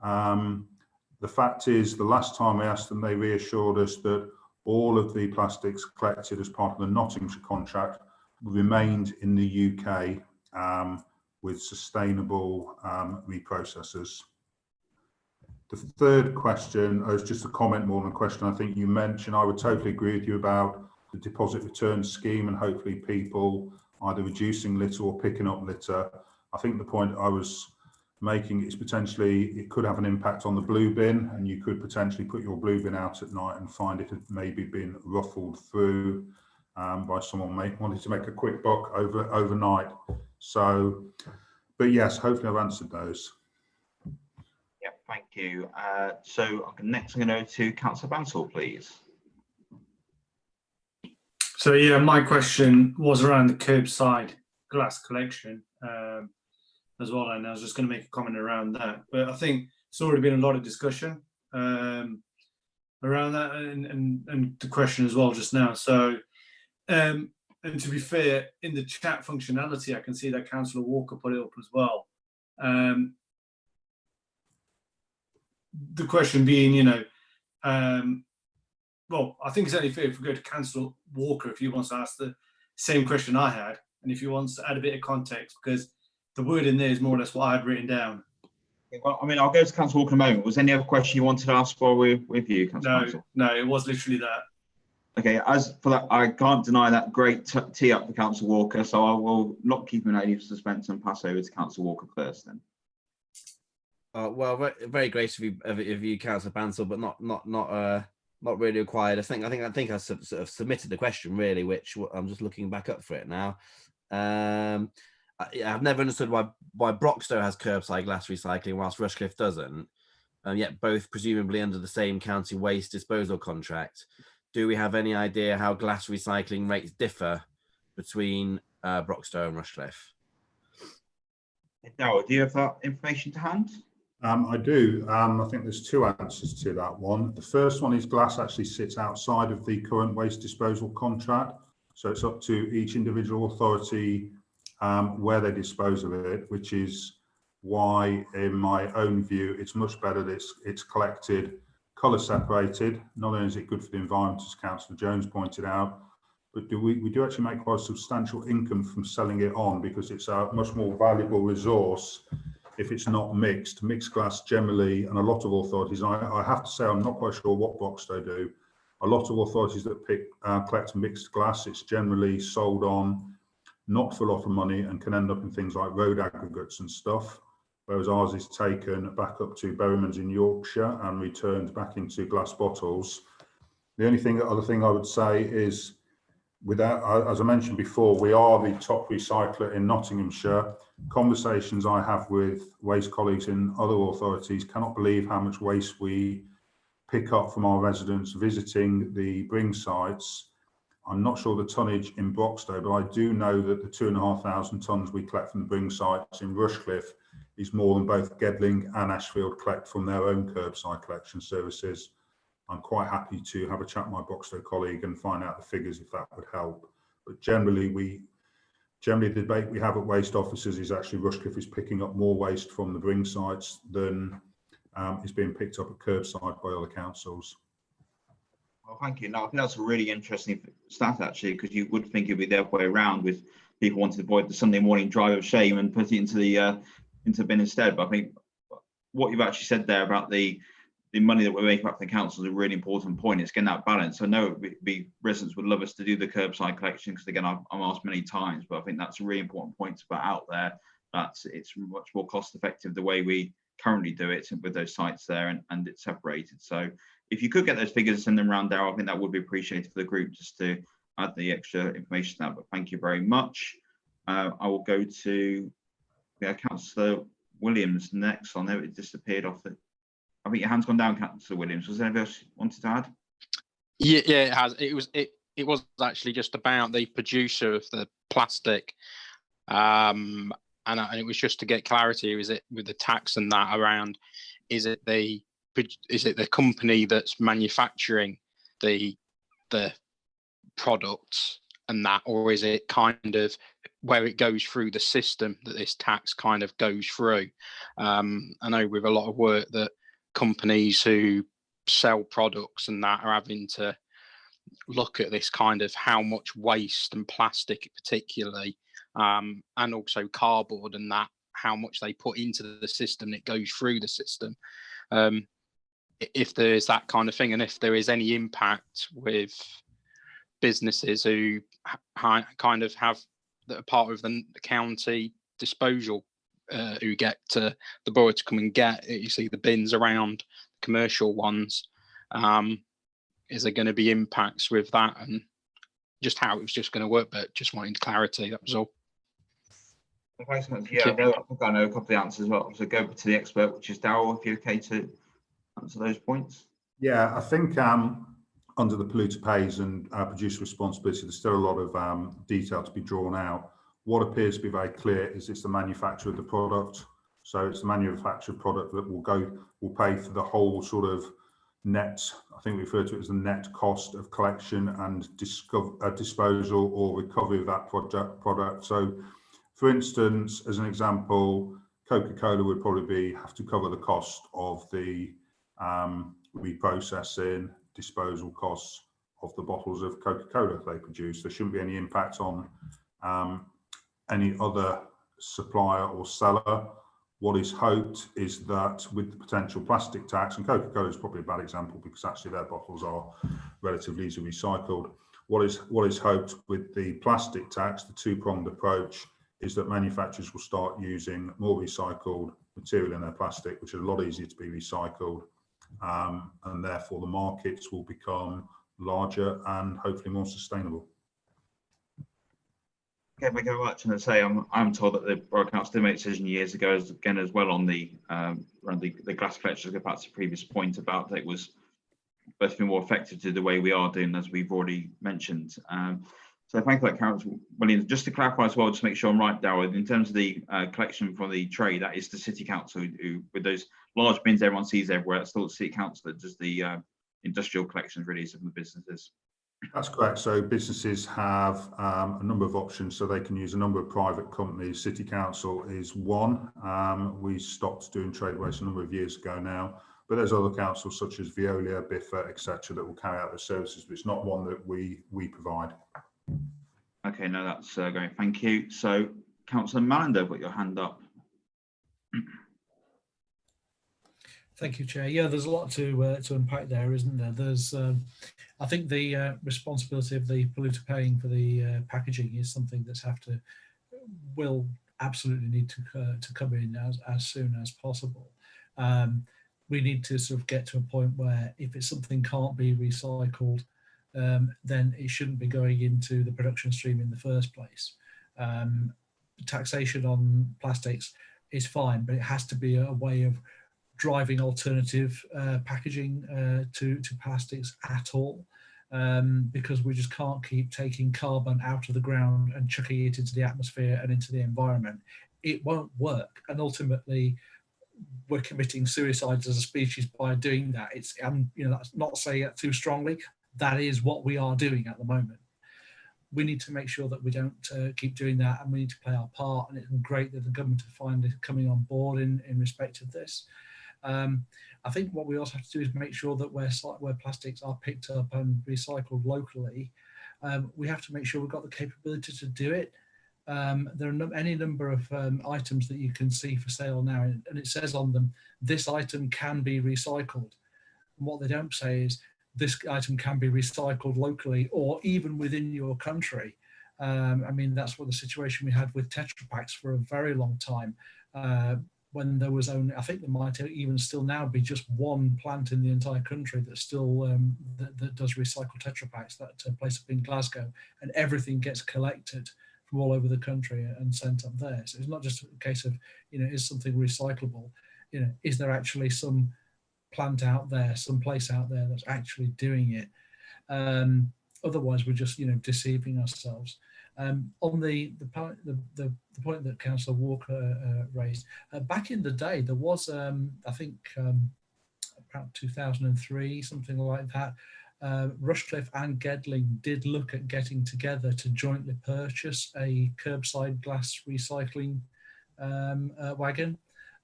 The fact is, the last time we asked them, they reassured us that all of the plastics collected as part of the Nottinghamshire contract remained in the UK with sustainable reprocessors. The third question is just a comment more than a question. I think you mentioned, I would totally agree with you about the deposit return scheme and hopefully people either reducing litter or picking up litter. I think the point I was making is potentially it could have an impact on the blue bin, and you could potentially put your blue bin out at night and find it had maybe been ruffled through by someone wanting to make a quick buck overnight. So, but yes, hopefully I've answered those. Yeah, thank you. So next I'm going to go to Councillor Bansal, please. So yeah, my question was around the curbside glass collection as well, and I was just going to make a comment around that. But I think it's already been a lot of discussion around that, and the question as well just now. So, and to be fair, in the chat functionality, I can see that Councillor Walker put it up as well. The question being, you know, well, I think it's only fair if we go to Councillor Walker if he wants to ask the same question I had, and if he wants to add a bit of context, because the word in there is more or less what I had written down. Well, I mean, I'll go to Councillor Walker in a moment. Was there any other question you wanted to ask while we're with you, Councillor? No, it was literally that. Okay, as for that, I can't deny that great tee up for Councillor Walker, so I will not keep him in any suspense and pass over to Councillor Walker first then. Well, very gracious of you, Councillor Bansal, but not really required. I think I sort of submitted the question really, which I'm just looking back up for it now. I've never understood why Broxtowe has curbside glass recycling whilst Rushcliffe doesn't, yet both presumably under the same county waste disposal contract. Do we have any idea how glass recycling rates differ between Broxtowe and Rushcliffe? Darryl, do you have that information to hand? I do. I think there's 2 answers to that one. The first one is glass actually sits outside of the current waste disposal contract. So it's up to each individual authority where they dispose of it, which is why, in my own view, it's much better that it's collected colour separated. Not only is it good for the environment, as Councillor Jones pointed out, but we do actually make quite a substantial income from selling it on, because it's a much more valuable resource if it's not mixed. Mixed glass generally, and a lot of authorities, I have to say I'm not quite sure what box they do. A lot of authorities that collect mixed glass, it's generally sold on not for a lot of money and can end up in things like road aggregates and stuff, whereas ours is taken back up to Berryman's in Yorkshire and returned back into glass bottles. The other thing I would say is, without, as I mentioned before, we are the top recycler in Nottinghamshire. Conversations I have with waste colleagues in other authorities cannot believe how much waste we pick up from our residents visiting the bring sites. I'm not sure the tonnage in Broxtowe, but I do know that the 2,500 tonnes we collect from the bring sites in Rushcliffe is more than both Gedling and Ashfield collect from their own curbside collection services. I'm quite happy to have a chat with my Broxtowe colleague and find out the figures if that would help. But generally the debate we have at waste officers is actually Rushcliffe is picking up more waste from the bring sites than is being picked up at curbside by other councils. Well, thank you. No, I think that's a really interesting stat, actually, because you would think it'd be the other way around, with people wanting to avoid the Sunday morning drive of shame and put it into the bin instead. But I think what you've actually said there about the money that we're making back for the council is a really important point. It's getting that balance. I know residents would love us to do the curbside collection, because again, I'm asked many times, but I think that's a really important point to put out there, that it's much more cost effective the way we currently do it with those sites there, and it's separated. So if you could get those figures and send them around there, I think that would be appreciated for the group, just to add the extra information to that. But thank you very much. I will go to Councillor Williams next. I know it disappeared off the. I think your hand's gone down, Councillor Williams. Was there anything else you wanted to add? Yeah, it has. It was actually just about the producer of the plastic, and it was just to get clarity. Is it with the tax and that around? Is it the company that's manufacturing the products and that, or is it kind of where it goes through the system that this tax kind of goes through? I know with a lot of work that companies who sell products and that are having to look at this kind of how much waste and plastic particularly, and also cardboard and that, how much they put into the system, it goes through the system. If there's that kind of thing, and if there is any impact with businesses who kind of have that are part of the county disposal, who get the borough to come and get, you see the bins around, commercial ones, is there going to be impacts with that, and just how it was just going to work? But just wanting clarity, that was all. Thanks so much. Yeah, I think I know a couple of the answers as well. So go to the expert, which is Darryl, if you're okay to answer those points. Yeah, I think under the polluter pays and producer responsibility, there's still a lot of detail to be drawn out. What appears to be very clear is it's the manufacturer of the product. So it's the manufactured product that will pay for the whole sort of net, I think we refer to it as the net cost of collection and disposal or recovery of that product. So for instance, as an example, Coca-Cola would probably have to cover the cost of the reprocessing, disposal costs of the bottles of Coca-Cola they produce. There shouldn't be any impact on any other supplier or seller. What is hoped is that with the potential plastic tax, and Coca-Cola is probably a bad example because actually their bottles are relatively easily recycled. What is hoped with the plastic tax, the two-pronged approach, is that manufacturers will start using more recycled material in their plastic, which is a lot easier to be recycled, and therefore the markets will become larger and hopefully more sustainable. Okay, thank you very much. And I say I'm told that the Borough Council did make a decision years ago, as well on the around the glass collection. To go back to the previous point about that, it was both been more effective to the way we are doing, as we've already mentioned. So thank you for that, Councillor Williams. Just to clarify as well, just to make sure I'm right, Darryl, in terms of the collection from the trade, that is the City Council who, with those large bins everyone sees everywhere, it's still the City Council that does the industrial collections really from the businesses. That's correct. So businesses have a number of options, so they can use a number of private companies. City Council is one. We stopped doing trade waste a number of years ago now, but there's other councils such as Veolia, Biffa, etc., that will carry out the services, but it's not one that we provide. Okay, no, that's great. Thank you. So, Councillor Mallender, put your hand up. Thank you, Chair. Yeah, there's a lot to unpack there, isn't there? There's, I think the responsibility of the polluter paying for the packaging is something that's will absolutely need to come in as soon as possible. We need to sort of get to a point where if it's something can't be recycled, then it shouldn't be going into the production stream in the first place. Taxation on plastics is fine, but it has to be a way of driving alternative packaging to plastics at all, because we just can't keep taking carbon out of the ground and chucking it into the atmosphere and into the environment. It won't work, and ultimately we're committing suicide as a species by doing that. It's that's not saying that too strongly. That is what we are doing at the moment. We need to make sure that we don't keep doing that, and we need to play our part. And it's great that the government are finally coming on board in respect of this. I think what we also have to do is make sure that where plastics are picked up and recycled locally, we have to make sure we've got the capability to do it. There are any number of items that you can see for sale now, and it says on them, this item can be recycled. And what they don't say is, this item can be recycled locally or even within your country. I mean, that's what the situation we had with Tetra Paks for a very long time, when there was only, I think there might even still now be just one plant in the entire country that still that does recycle Tetra Paks, that place up in Glasgow, and everything gets collected from all over the country and sent up there. So it's not just a case of, is something recyclable? Is there actually some plant out there, some place out there that's actually doing it? Otherwise, we're just deceiving ourselves. On the point that Councillor Walker raised, back in the day, there was I think about 2003, something like that. Rushcliffe and Gedling did look at getting together to jointly purchase a curbside glass recycling wagon.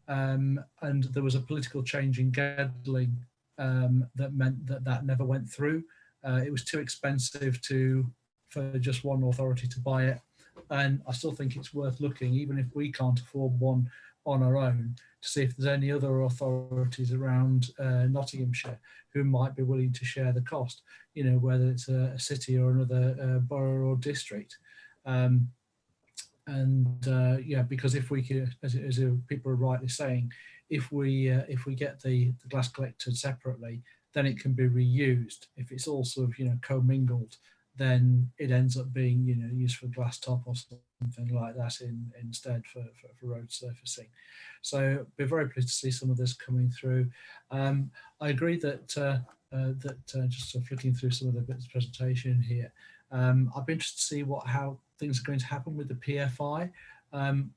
And there was a political change in Gedling that meant that never went through. It was too expensive for just one authority to buy it. And I still think it's worth looking, even if we can't afford one on our own, to see if there's any other authorities around Nottinghamshire who might be willing to share the cost, whether it's a city or another borough or district. Yeah, because if we can, as people are rightly saying, if we get the glass collected separately, then it can be reused. If it's all sort of commingled, then it ends up being used for glass top or something like that instead for road surfacing. So be very pleased to see some of this coming through. I agree that just sort of flicking through some of the bits of presentation here, I'd be interested to see how things are going to happen with the PFI.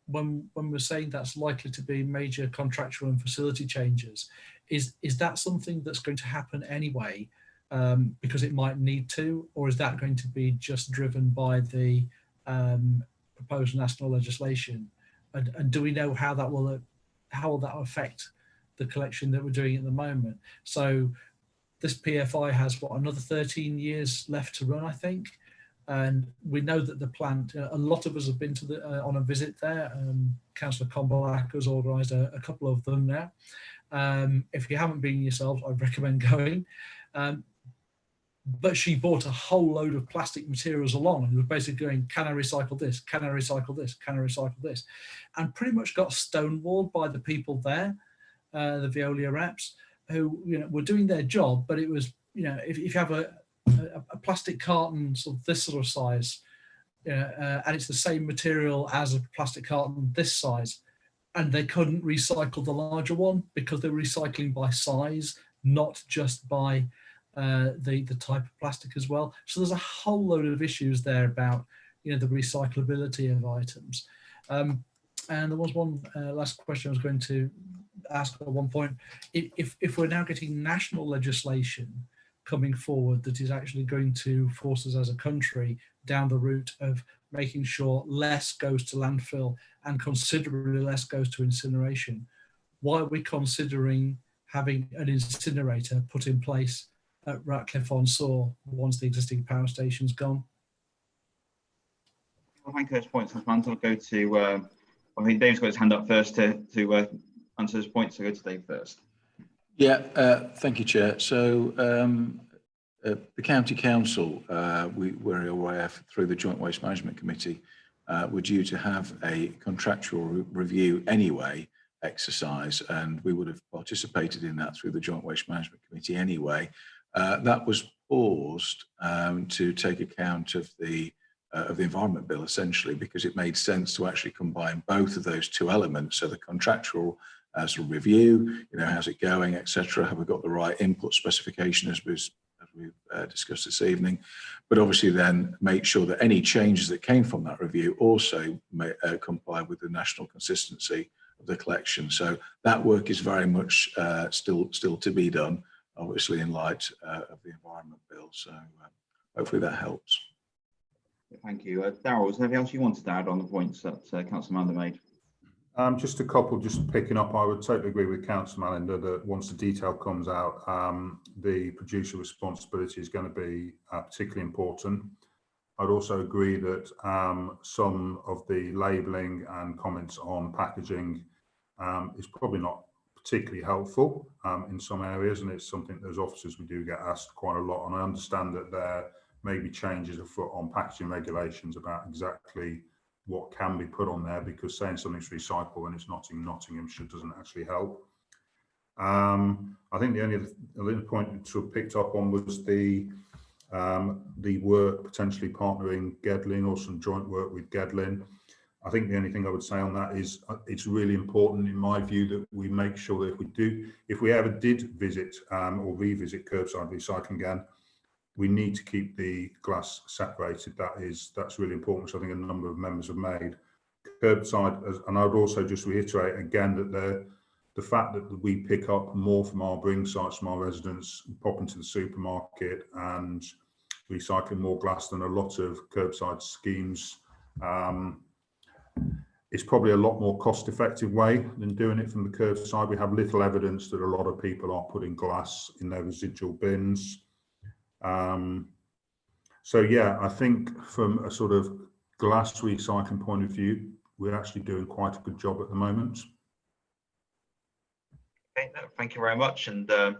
When we're saying that's likely to be major contractual and facility changes, is that something that's going to happen anyway, because it might need to, or is that going to be just driven by the proposed national legislation? And do we know how that will affect the collection that we're doing at the moment? So this PFI has another 13 years left to run, I think. And we know that the plant, a lot of us have been to on a visit there. Councillor Combalak has organised a couple of them now. If you haven't been yourselves, I'd recommend going. But she bought a whole load of plastic materials along and was basically going, can I recycle this? Can I recycle this? Can I recycle this? And pretty much got stonewalled by the people there, the Veolia reps, who were doing their job, but it was, if you have a plastic carton this sort of size, and it's the same material as a plastic carton this size, and they couldn't recycle the larger one because they're recycling by size, not just by the type of plastic as well. So there's a whole load of issues there about the recyclability of items. And there was one last question I was going to ask at one point. If we're now getting national legislation coming forward that is actually going to force us as a country down the route of making sure less goes to landfill and considerably less goes to incineration. Why are we considering having an incinerator put in place at Ratcliffe-on-Soar once the existing power station's gone? Well, thank you for those points, Councillor. I'll go to, I think Dave's got his hand up first to answer those points, so go to Dave first. Yeah, thank you, Chair. So the County Council, we were aware through the Joint Waste Management Committee, were due to have a contractual review anyway exercise, and we would have participated in that through the Joint Waste Management Committee anyway. That was paused to take account of the Environment Bill, essentially, because it made sense to actually combine both of those two elements. So the contractual sort of review, how's it going, etc. Have we got the right input specification as we've discussed this evening? But obviously then make sure that any changes that came from that review also may comply with the national consistency of the collection. So that work is very much still to be done, obviously in light of the Environment Bill. So hopefully that helps. Thank you. Darryl, is there anything else you wanted to add on the points that Councillor Mander made? Just a couple, just picking up. I would totally agree with Councillor Mander that once the detail comes out, the producer responsibility is going to be particularly important. I'd also agree that some of the labelling and comments on packaging is probably not particularly helpful in some areas, and it's something that as officers we do get asked quite a lot. And I understand that there may be changes afoot on packaging regulations about exactly what can be put on there, because saying something's recycled when it's not in Nottinghamshire doesn't actually help. I think the only other point sort of picked up on was the work potentially partnering Gedling or some joint work with Gedling. I think the only thing I would say on that is it's really important in my view that we make sure that if we ever did visit or revisit curbside recycling again, we need to keep the glass separated. That's really important, which I think a number of members have made. Curbside, and I would also just reiterate again that the fact that we pick up more from our bring sites from our residents, pop into the supermarket and recycling more glass than a lot of curbside schemes, it's probably a lot more cost-effective way than doing it from the curbside. We have little evidence that a lot of people are putting glass in their residual bins. So yeah, I think from a sort of glass recycling point of view, we're actually doing quite a good job at the moment. Okay, no, thank you very much. And I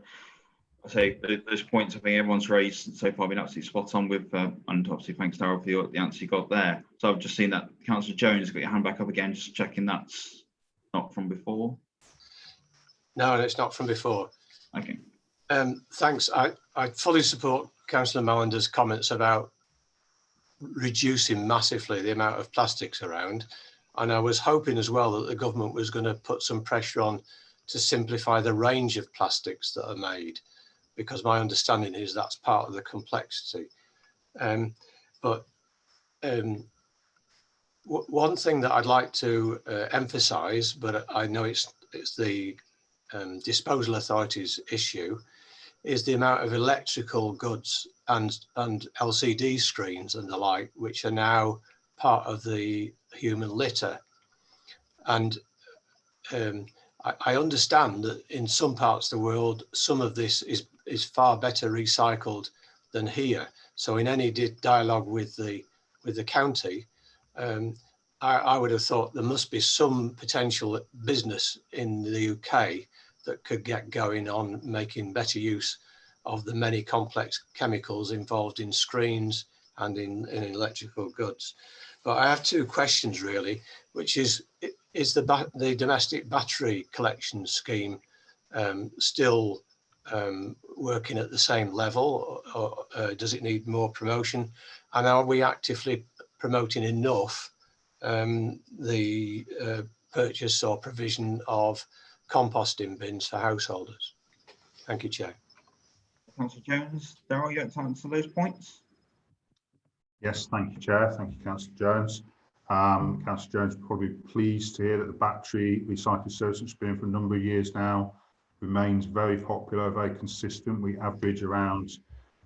say those points I think everyone's raised so far have been absolutely spot on with, and obviously thanks Darryl for the answer you got there. So I've just seen that Councillor Jones got your hand back up again, just checking that's not from before. No, it's not from before. Okay. Thanks. I fully support Councillor Mallander's comments about reducing massively the amount of plastics around. And I was hoping as well that the government was going to put some pressure on to simplify the range of plastics that are made, because my understanding is that's part of the complexity. One thing that I'd like to emphasise, but I know it's the disposal authority's issue, is the amount of electrical goods and LCD screens and the like, which are now part of the human litter. And I understand that in some parts of the world, some of this is far better recycled than here. So in any dialogue with the county, I would have thought there must be some potential business in the UK that could get going on making better use of the many complex chemicals involved in screens and in electrical goods. But I have two questions really, which is the domestic battery collection scheme still working at the same level, or does it need more promotion? And are we actively promoting enough the purchase or provision of composting bins for householders? Thank you, Chair. Councillor Jones, Darryl, you want to answer those points? Yes, thank you, Chair. Thank you, Councillor Jones. Councillor Jones is probably pleased to hear that the battery recycling service, which has been for a number of years now, remains very popular, very consistent. We average around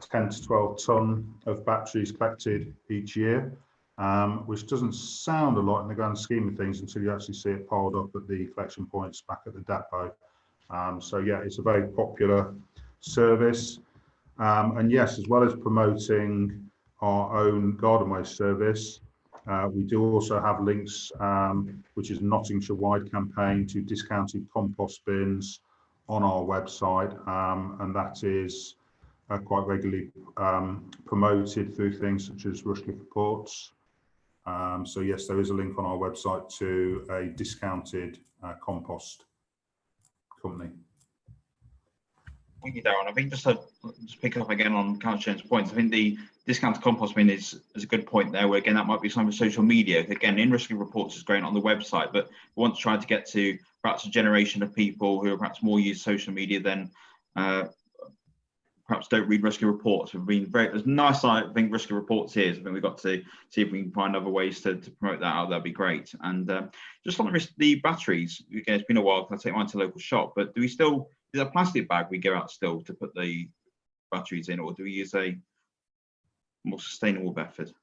10 to 12 tonne of batteries collected each year, which doesn't sound a lot in the grand scheme of things until you actually see it piled up at the collection points back at the depot. So yeah, it's a very popular service. And yes, as well as promoting our own garden waste service, we do also have links, which is a Nottinghamshire-wide campaign to discounted compost bins on our website, and that is quite regularly promoted through things such as Rushcliffe Reports. So yes, there is a link on our website to a discounted compost company. Thank you, Darren. I think just to pick up again on Councillor Jones' points, I think the discounted compost bin is a good point there, where again, that might be some of social media. Again, in Rushcliffe Reports is great on the website, but we want to try to get to perhaps a generation of people who are perhaps more use social media than perhaps don't read Rushcliffe Reports. We've been very, there's nice, I think, Rushcliffe Reports is. I think we've got to see if we can find other ways to promote that out. That'd be great. And just on the batteries, again, it's been a while because I take mine to local shop, but do we still, is a plastic bag we go out still to put the batteries in, or do we use a more sustainable method?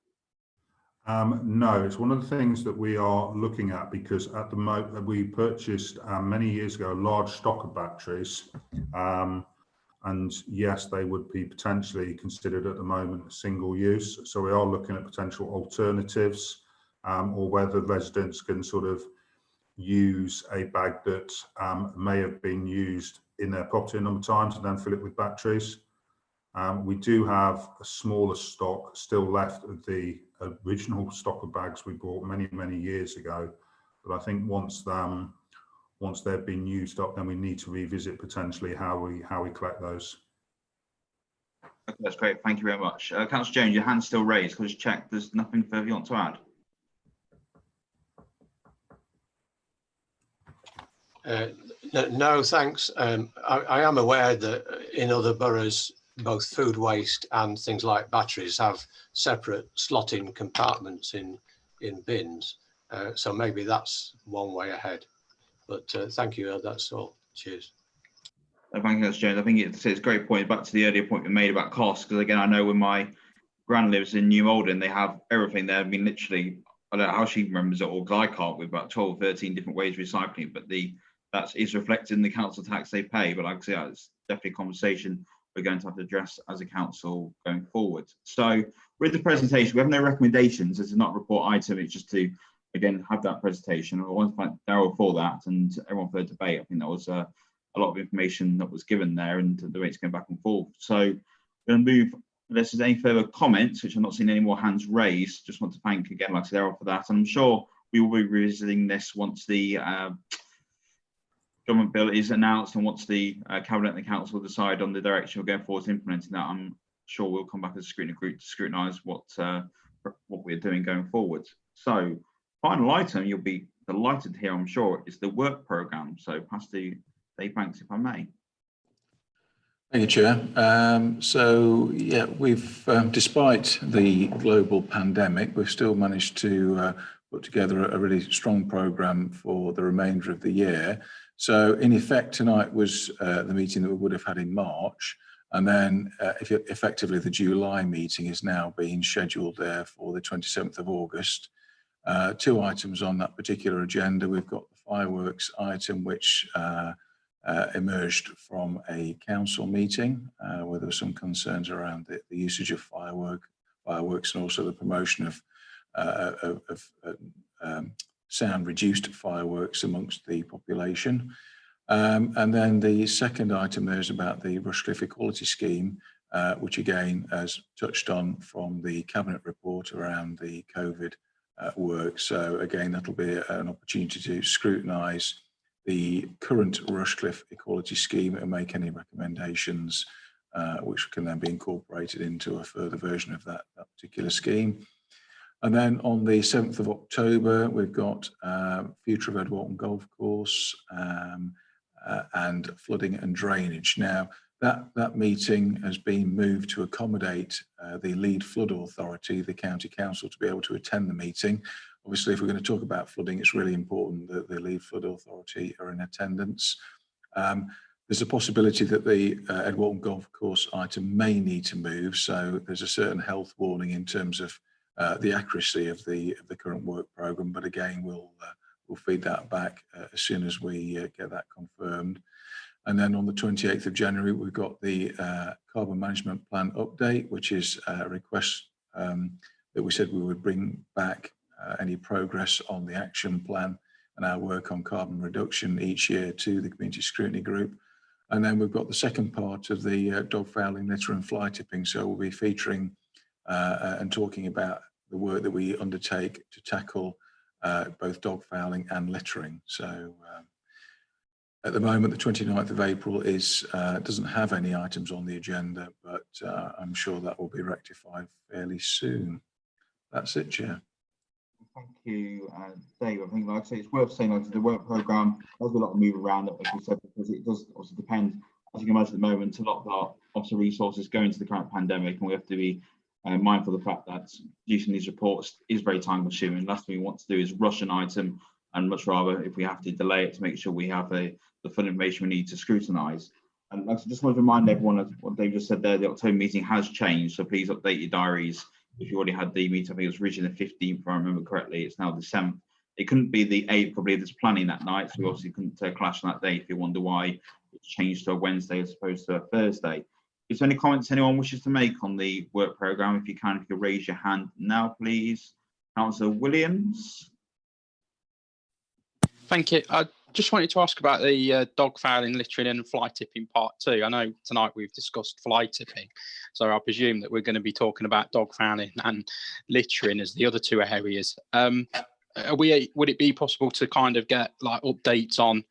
No, it's one of the things that we are looking at, because at the moment we purchased many years ago a large stock of batteries, and yes, they would be potentially considered at the moment single use. So we are looking at potential alternatives, or whether residents can sort of use a bag that may have been used in their property a number of times and then fill it with batteries. We do have a smaller stock still left of the original stock of bags we bought many years ago, but I think once they've been used up, then we need to revisit potentially how we collect those. Okay, that's great. Thank you very much. Councillor Jones, your hand's still raised. Can I just check there's nothing further you want to add? No, thanks. I am aware that in other boroughs, both food waste and things like batteries have separate slotting compartments in bins. So maybe that's one way ahead. But thank you, that's all. Cheers. Thank you, Jones. I think it's a great point. Back to the earlier point we made about cost, because again, I know when my gran lives in New Malden, they have everything there. I mean, literally, I don't know how she remembers it all, because I can't, with about 12, 13 different ways of recycling, but that is reflected in the council tax they pay. But like I say, it's definitely a conversation we're going to have to address as a council going forward. So with the presentation, we have no recommendations. This is not a report item. It's just to, again, have that presentation. I want to thank Darryl for that and everyone for the debate. I think that was a lot of information that was given there, and the way it's going back and forth. So we're going to move, unless there's any further comments, which I'm not seeing any more hands raised. Just want to thank again, like I said, Darryl for that. And I'm sure we will be revisiting this once the government bill is announced and once the cabinet and the council decide on the direction we're going forward to implementing that. I'm sure we'll come back as a scrutiny group to scrutinise what we're doing going forward. So final item you'll be delighted to hear, I'm sure, is the work programme. So pass to Dave Banks, if I may. Thank you, Chair. So yeah, we've despite the global pandemic, we've still managed to put together a really strong programme for the remainder of the year. So in effect, tonight was the meeting that we would have had in March, and then effectively the July meeting is now being scheduled there for the 27th of August. Two items on that particular agenda. We've got the fireworks item, which emerged from a council meeting where there were some concerns around the usage of fireworks and also the promotion of sound reduced fireworks amongst the population. And then the second item there is about the Rushcliffe Equality Scheme, which again, as touched on from the Cabinet report around the COVID work. So again, that'll be an opportunity to scrutinise the current Rushcliffe Equality Scheme and make any recommendations which can then be incorporated into a further version of that particular scheme. And then on the 7th of October, we've got future of Edwarton Golf Course and flooding and drainage. Now, that meeting has been moved to accommodate the lead flood authority, the county council, to be able to attend the meeting. Obviously, if we're going to talk about flooding, it's really important that the lead flood authority are in attendance. There's a possibility that the Ed Walton Golf Course item may need to move, so there's a certain health warning in terms of the accuracy of the current work programme. But again, we'll feed that back as soon as we get that confirmed. And then on the 28th of January, we've got the carbon management plan update, which is a request that we said we would bring back any progress on the action plan and our work on carbon reduction each year to the community scrutiny group. And then we've got the second part of the dog fouling, litter and fly tipping. So we'll be featuring and talking about the work that we undertake to tackle both dog fouling and littering. So at the moment, the 29th of April doesn't have any items on the agenda, but I'm sure that will be rectified fairly soon. That's it, Chair. Thank you, Dave. I think, like I say, it's worth saying, like the work programme has a lot of move around, like we said, because it does also depend, as you can imagine at the moment, a lot of our officer resources go into the current pandemic, and we have to be mindful of the fact that producing these reports is very time consuming. Last thing we want to do is rush an item, and much rather, if we have to delay it, to make sure we have the full information we need to scrutinise. And I just want to remind everyone of what Dave just said there, the October meeting has changed, so please update your diaries. If you already had the meeting, I think it was originally the 15th, if I remember correctly, it's now the 7th. It couldn't be the 8th, probably there's planning that night, so we obviously couldn't clash on that day if you wonder why it's changed to a Wednesday as opposed to a Thursday. Is there any comments anyone wishes to make on the work programme? If you raise your hand now, please. Councillor Williams. Thank you. I just wanted to ask about the dog fouling, littering and fly tipping part 2. I know tonight we've discussed fly tipping, so I presume that we're going to be talking about dog fouling and littering as the other two areas. Would it be possible to kind of get like updates on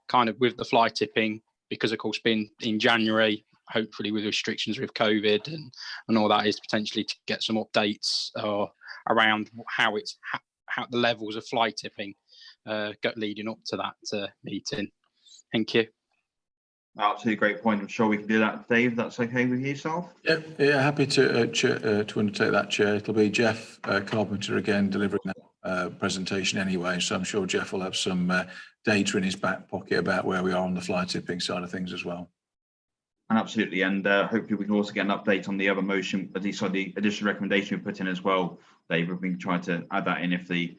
kind of with the fly tipping, because of course being in January, hopefully with restrictions with COVID and all that, is potentially to get some updates around how the levels of fly tipping leading up to that meeting. Thank you. Absolutely great point. I'm sure we can do that, Dave. That's okay with yourself? Yeah, happy to undertake that, Chair. It'll be Jeff Carpenter again delivering that presentation anyway, so I'm sure Jeff will have some data in his back pocket about where we are on the fly tipping side of things as well. And absolutely, and hopefully we can also get an update on the other motion, the additional recommendation we put in as well, Dave. We've been trying to add that in if the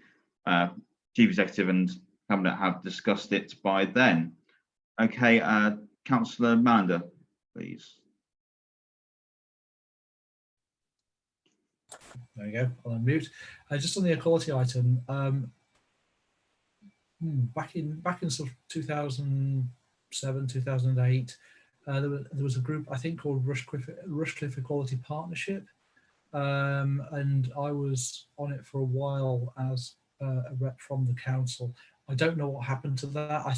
Chief Executive and Cabinet have discussed it by then. Okay, Councillor Mander, please. There you go, I'll unmute. Just on the equality item, back in sort of 2007, 2008, there was a group I think called Rushcliffe Equality Partnership, and I was on it for a while as a rep from the council. I don't know what happened to that. I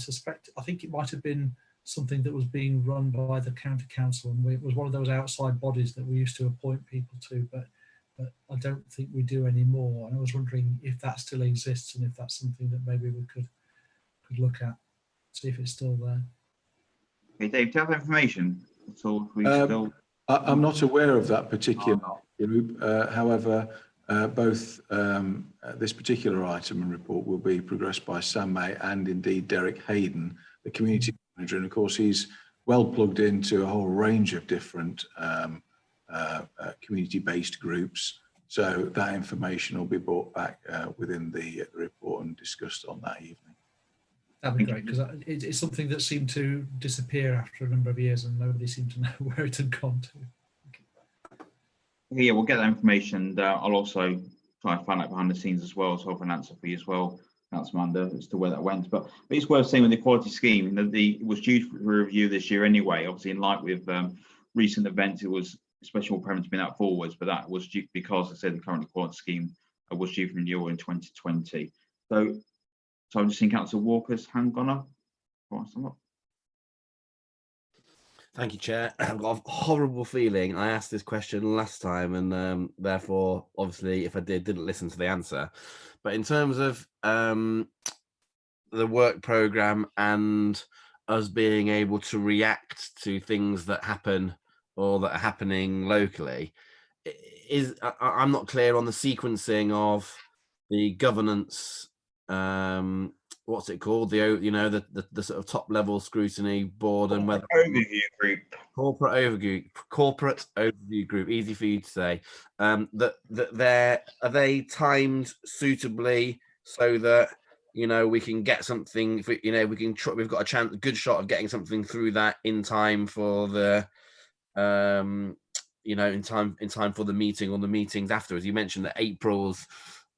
think it might have been something that was being run by the county council, and it was one of those outside bodies that we used to appoint people to, but I don't think we do anymore. And I was wondering if that still exists and if that's something that maybe we could look at, see if it's still there. Okay, Dave, do you have information? I'm not aware of that particular group. However, both this particular item and report will be progressed by Sam May and indeed Derek Hayden, the community manager, and of course he's well plugged into a whole range of different community-based groups. So that information will be brought back within the report and discussed on that evening. That'd be great, because it's something that seemed to disappear after a number of years and nobody seemed to know where it had gone to. Yeah, we'll get that information. I'll also try and find out behind the scenes as well, so I'll have an answer for you as well, Councillor Mander, as to where that went. But it's worth saying with the equality scheme, it was due for review this year anyway. Obviously, in light with recent events, it was especially more prevalent to bring that forwards, but that was due because I said the current equality scheme was due for renewal in 2020. So I'm just seeing Councillor Walker's hand gone up. Thank you, Chair. I've got a horrible feeling I asked this question last time, and therefore, obviously, if I didn't listen to the answer. But in terms of the work programme and us being able to react to things that happen or that are happening locally, I'm not clear on the sequencing of the governance what's it called? The sort of top level scrutiny board and whether Overview group. corporate overview group, easy for you to say. Are they timed suitably so that we can get something? If we've got a good shot of getting something through that in time for the in time for the meeting or the meetings afterwards. You mentioned that April's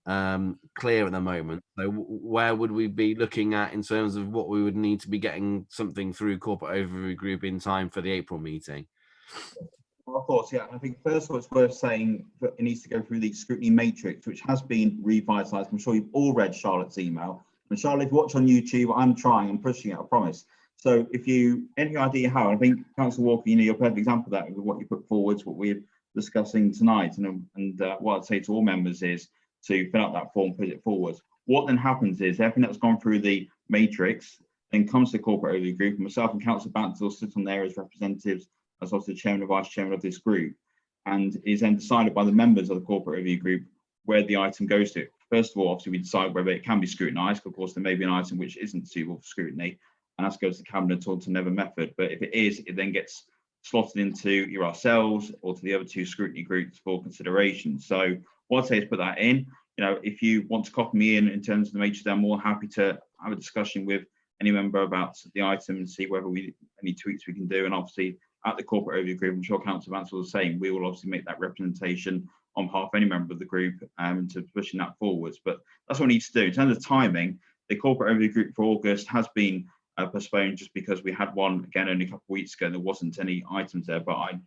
clear at the moment. So where would we be looking at in terms of what we would need to be getting something through corporate overview group in time for the April meeting? Well, of course, yeah. I think first of all, it's worth saying that it needs to go through the scrutiny matrix, which has been revitalised. I'm sure you've all read Charlotte's email. And Charlotte, if you watch on YouTube, I'm pushing it, I promise. So if you, any idea how, I think Councillor Walker, you're a perfect example of that, with what you put forwards, what we're discussing tonight. And what I'd say to all members is to fill out that form, put it forward. What then happens is everything that's gone through the matrix then comes to the corporate overview group, and myself and Councillor Banks will sit on there as representatives, as also the chairman and vice chairman of this group, and is then decided by the members of the corporate review group where the item goes to. First of all, obviously we decide whether it can be scrutinised. Of course, there may be an item which isn't suitable for scrutiny, and that goes to cabinet or to never method. But if it is, it then gets slotted into either ourselves or to the other two scrutiny groups for consideration. So what I'd say is put that in. If you want to copy me in terms of the matrix, I'm more happy to have a discussion with any member about the item and see whether any tweaks we can do. And obviously at the corporate overview group, I'm sure Councillor Vance was the same, we will obviously make that representation on behalf of any member of the group to pushing that forwards. But that's what we need to do. In terms of timing, the corporate overview group for August has been postponed just because we had one, again, only a couple of weeks ago, and there wasn't any items there. But I'm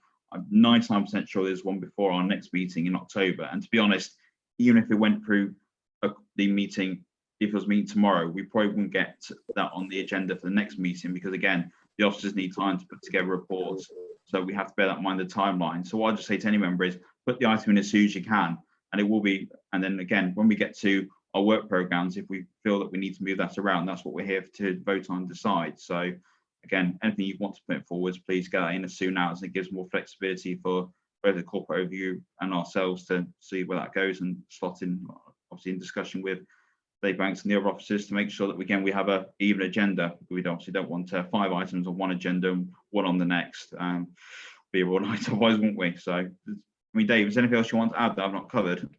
99% sure there's one before our next meeting in October. And to be honest, even if it went through the meeting, if it was meeting tomorrow, we probably wouldn't get that on the agenda for the next meeting because, again, the officers need time to put together reports. So we have to bear that in mind, the timeline. So what I just say to any member is put the item in as soon as you can, and it will be. And then again, when we get to our work programs, if we feel that we need to move that around, that's what we're here to vote on and decide. So again, anything you want to put forwards, please get that in as soon as it gives more flexibility for both the corporate overview and ourselves to see where that goes and slot in, obviously in discussion with Dave Banks and the other officers to make sure that we have a even agenda. We obviously don't want 5 items on one agenda and one on the next. Be all night otherwise, won't we? So, I mean, Dave, is there anything else you want to add that I've not covered?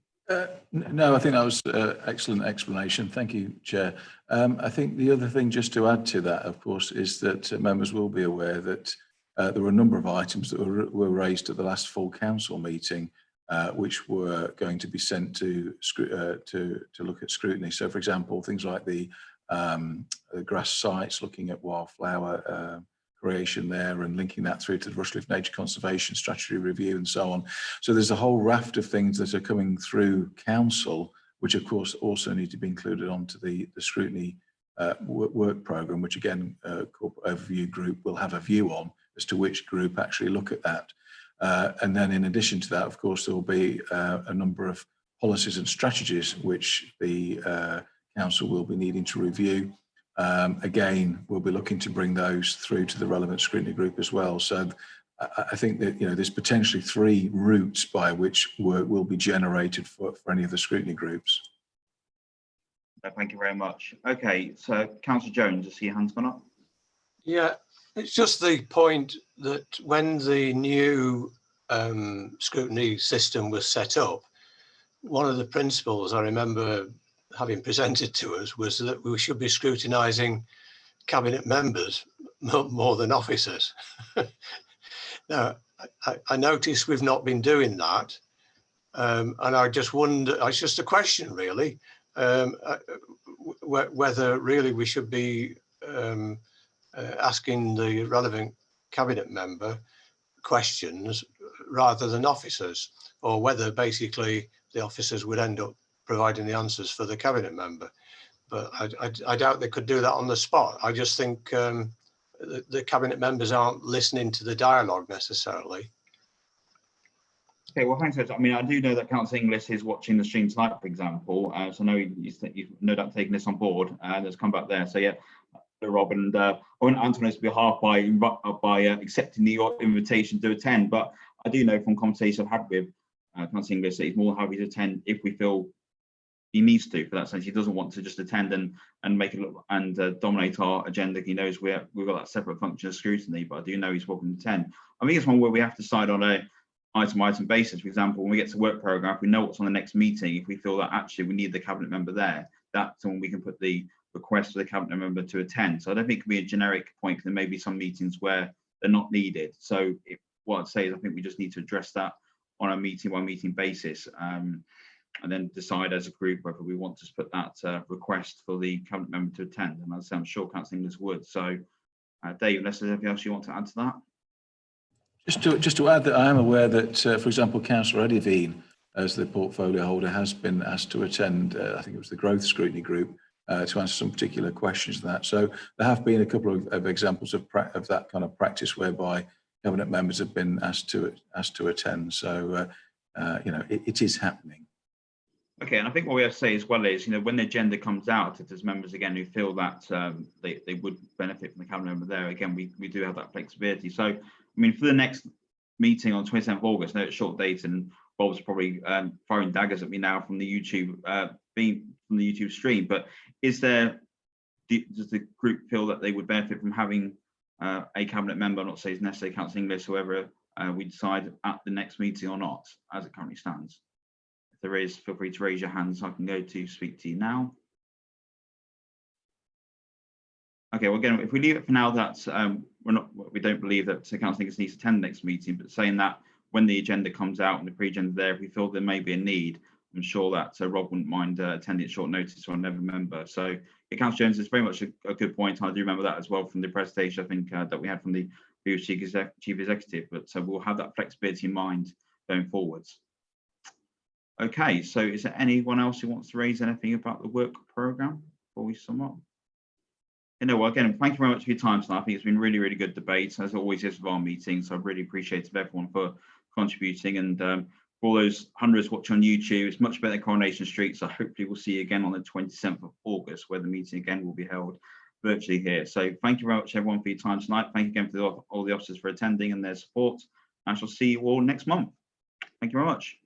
No, I think that was excellent explanation. Thank you, Chair. I think the other thing just to add to that, of course, is that members will be aware that there were a number of items that were raised at the last full council meeting, which were going to be sent to look at scrutiny. So, for example, things like the grass sites, looking at wildflower creation there and linking that through to the Rushcliffe Nature Conservation Strategy Review and so on. So there's a whole raft of things that are coming through council, which of course also need to be included onto the scrutiny work programme, which again, corporate overview group will have a view on as to which group actually look at that. And then in addition to that, of course, there will be a number of policies and strategies which the council will be needing to review. Again, we'll be looking to bring those through to the relevant scrutiny group as well. So I think that there's potentially 3 routes by which work will be generated for any of the scrutiny groups. Thank you very much. Okay, so Councillor Jones, I see your hand's gone up. Yeah, it's just the point that when the new scrutiny system was set up, one of the principles I remember having presented to us was that we should be scrutinising cabinet members more than officers. Now, I notice we've not been doing that, and I just wonder, it's just a question really, whether really we should be asking the relevant cabinet member questions rather than officers, or whether basically the officers would end up providing the answers for the cabinet member. But I doubt they could do that on the spot. I just think the cabinet members aren't listening to the dialogue necessarily. Okay, well, thanks. I mean, I do know that Councillor Inglis is watching the stream tonight, for example. So I know you've no doubt taken this on board and has come back there. So yeah, Rob, and I won't answer on his behalf by accepting the invitation to attend, but I do know from conversations I've had with Councillor Inglis that he's more than happy to attend if we feel he needs to, for that sense. He doesn't want to just attend and make it look and dominate our agenda. He knows we've got that separate function of scrutiny, but I do know he's welcome to attend. I think it's one where we have to decide on a item basis. For example, when we get to work program, if we know what's on the next meeting, if we feel that actually we need the cabinet member there, that's when we can put the request for the cabinet member to attend. So I don't think it can be a generic point, because there may be some meetings where they're not needed. So what I'd say is I think we just need to address that on a meeting by meeting basis, and then decide as a group whether we want to put that request for the cabinet member to attend. And as I'm sure Councillor Inglis would. So Dave, unless there's anything else you want to add to that? Just to add that I am aware that, for example, Councillor Eddie Veen, as the portfolio holder, has been asked to attend, I think it was the Growth Scrutiny Group, to answer some particular questions to that. So there have been a couple of examples of that kind of practice whereby cabinet members have been asked to attend. So, you know, it is happening. Okay, and I think what we have to say as well is, you know, when the agenda comes out, if there's members again who feel that they would benefit from the cabinet member there, again, we do have that flexibility. So, I mean, for the next meeting on 27th of August, I know it's short date, and Bob's probably firing daggers at me now from the YouTube from the YouTube stream. But does the group feel that they would benefit from having a cabinet member, not say it's necessarily Councillor Inglis, whoever we decide at the next meeting or not, as it currently stands? If there is, feel free to raise your hands. I can go to speak to you now. Okay, well, again, if we leave it for now that we don't believe that Councillor Inglis needs to attend the next meeting, but saying that when the agenda comes out and the pre-agenda there, if we feel there may be a need, I'm sure that Rob wouldn't mind attending at short notice to another member. So, yeah, Councillor Jones, is very much a good point. I do remember that as well from the presentation, I think, that we had from the previous Chief Executive, but we'll have that flexibility in mind going forwards. Okay, so is there anyone else who wants to raise anything about the work programme before we sum up? You know, well, again, thank you very much for your time tonight. I think it's been really, really good debate, as it always is with our meetings. So I really appreciate everyone for contributing, and for all those hundreds watching on YouTube, it's much better than Coronation Street. So hopefully we'll see you again on the 27th of August, where the meeting again will be held virtually here. So thank you very much, everyone, for your time tonight. Thank you again for all the officers for attending and their support. I shall see you all next month. Thank you very much.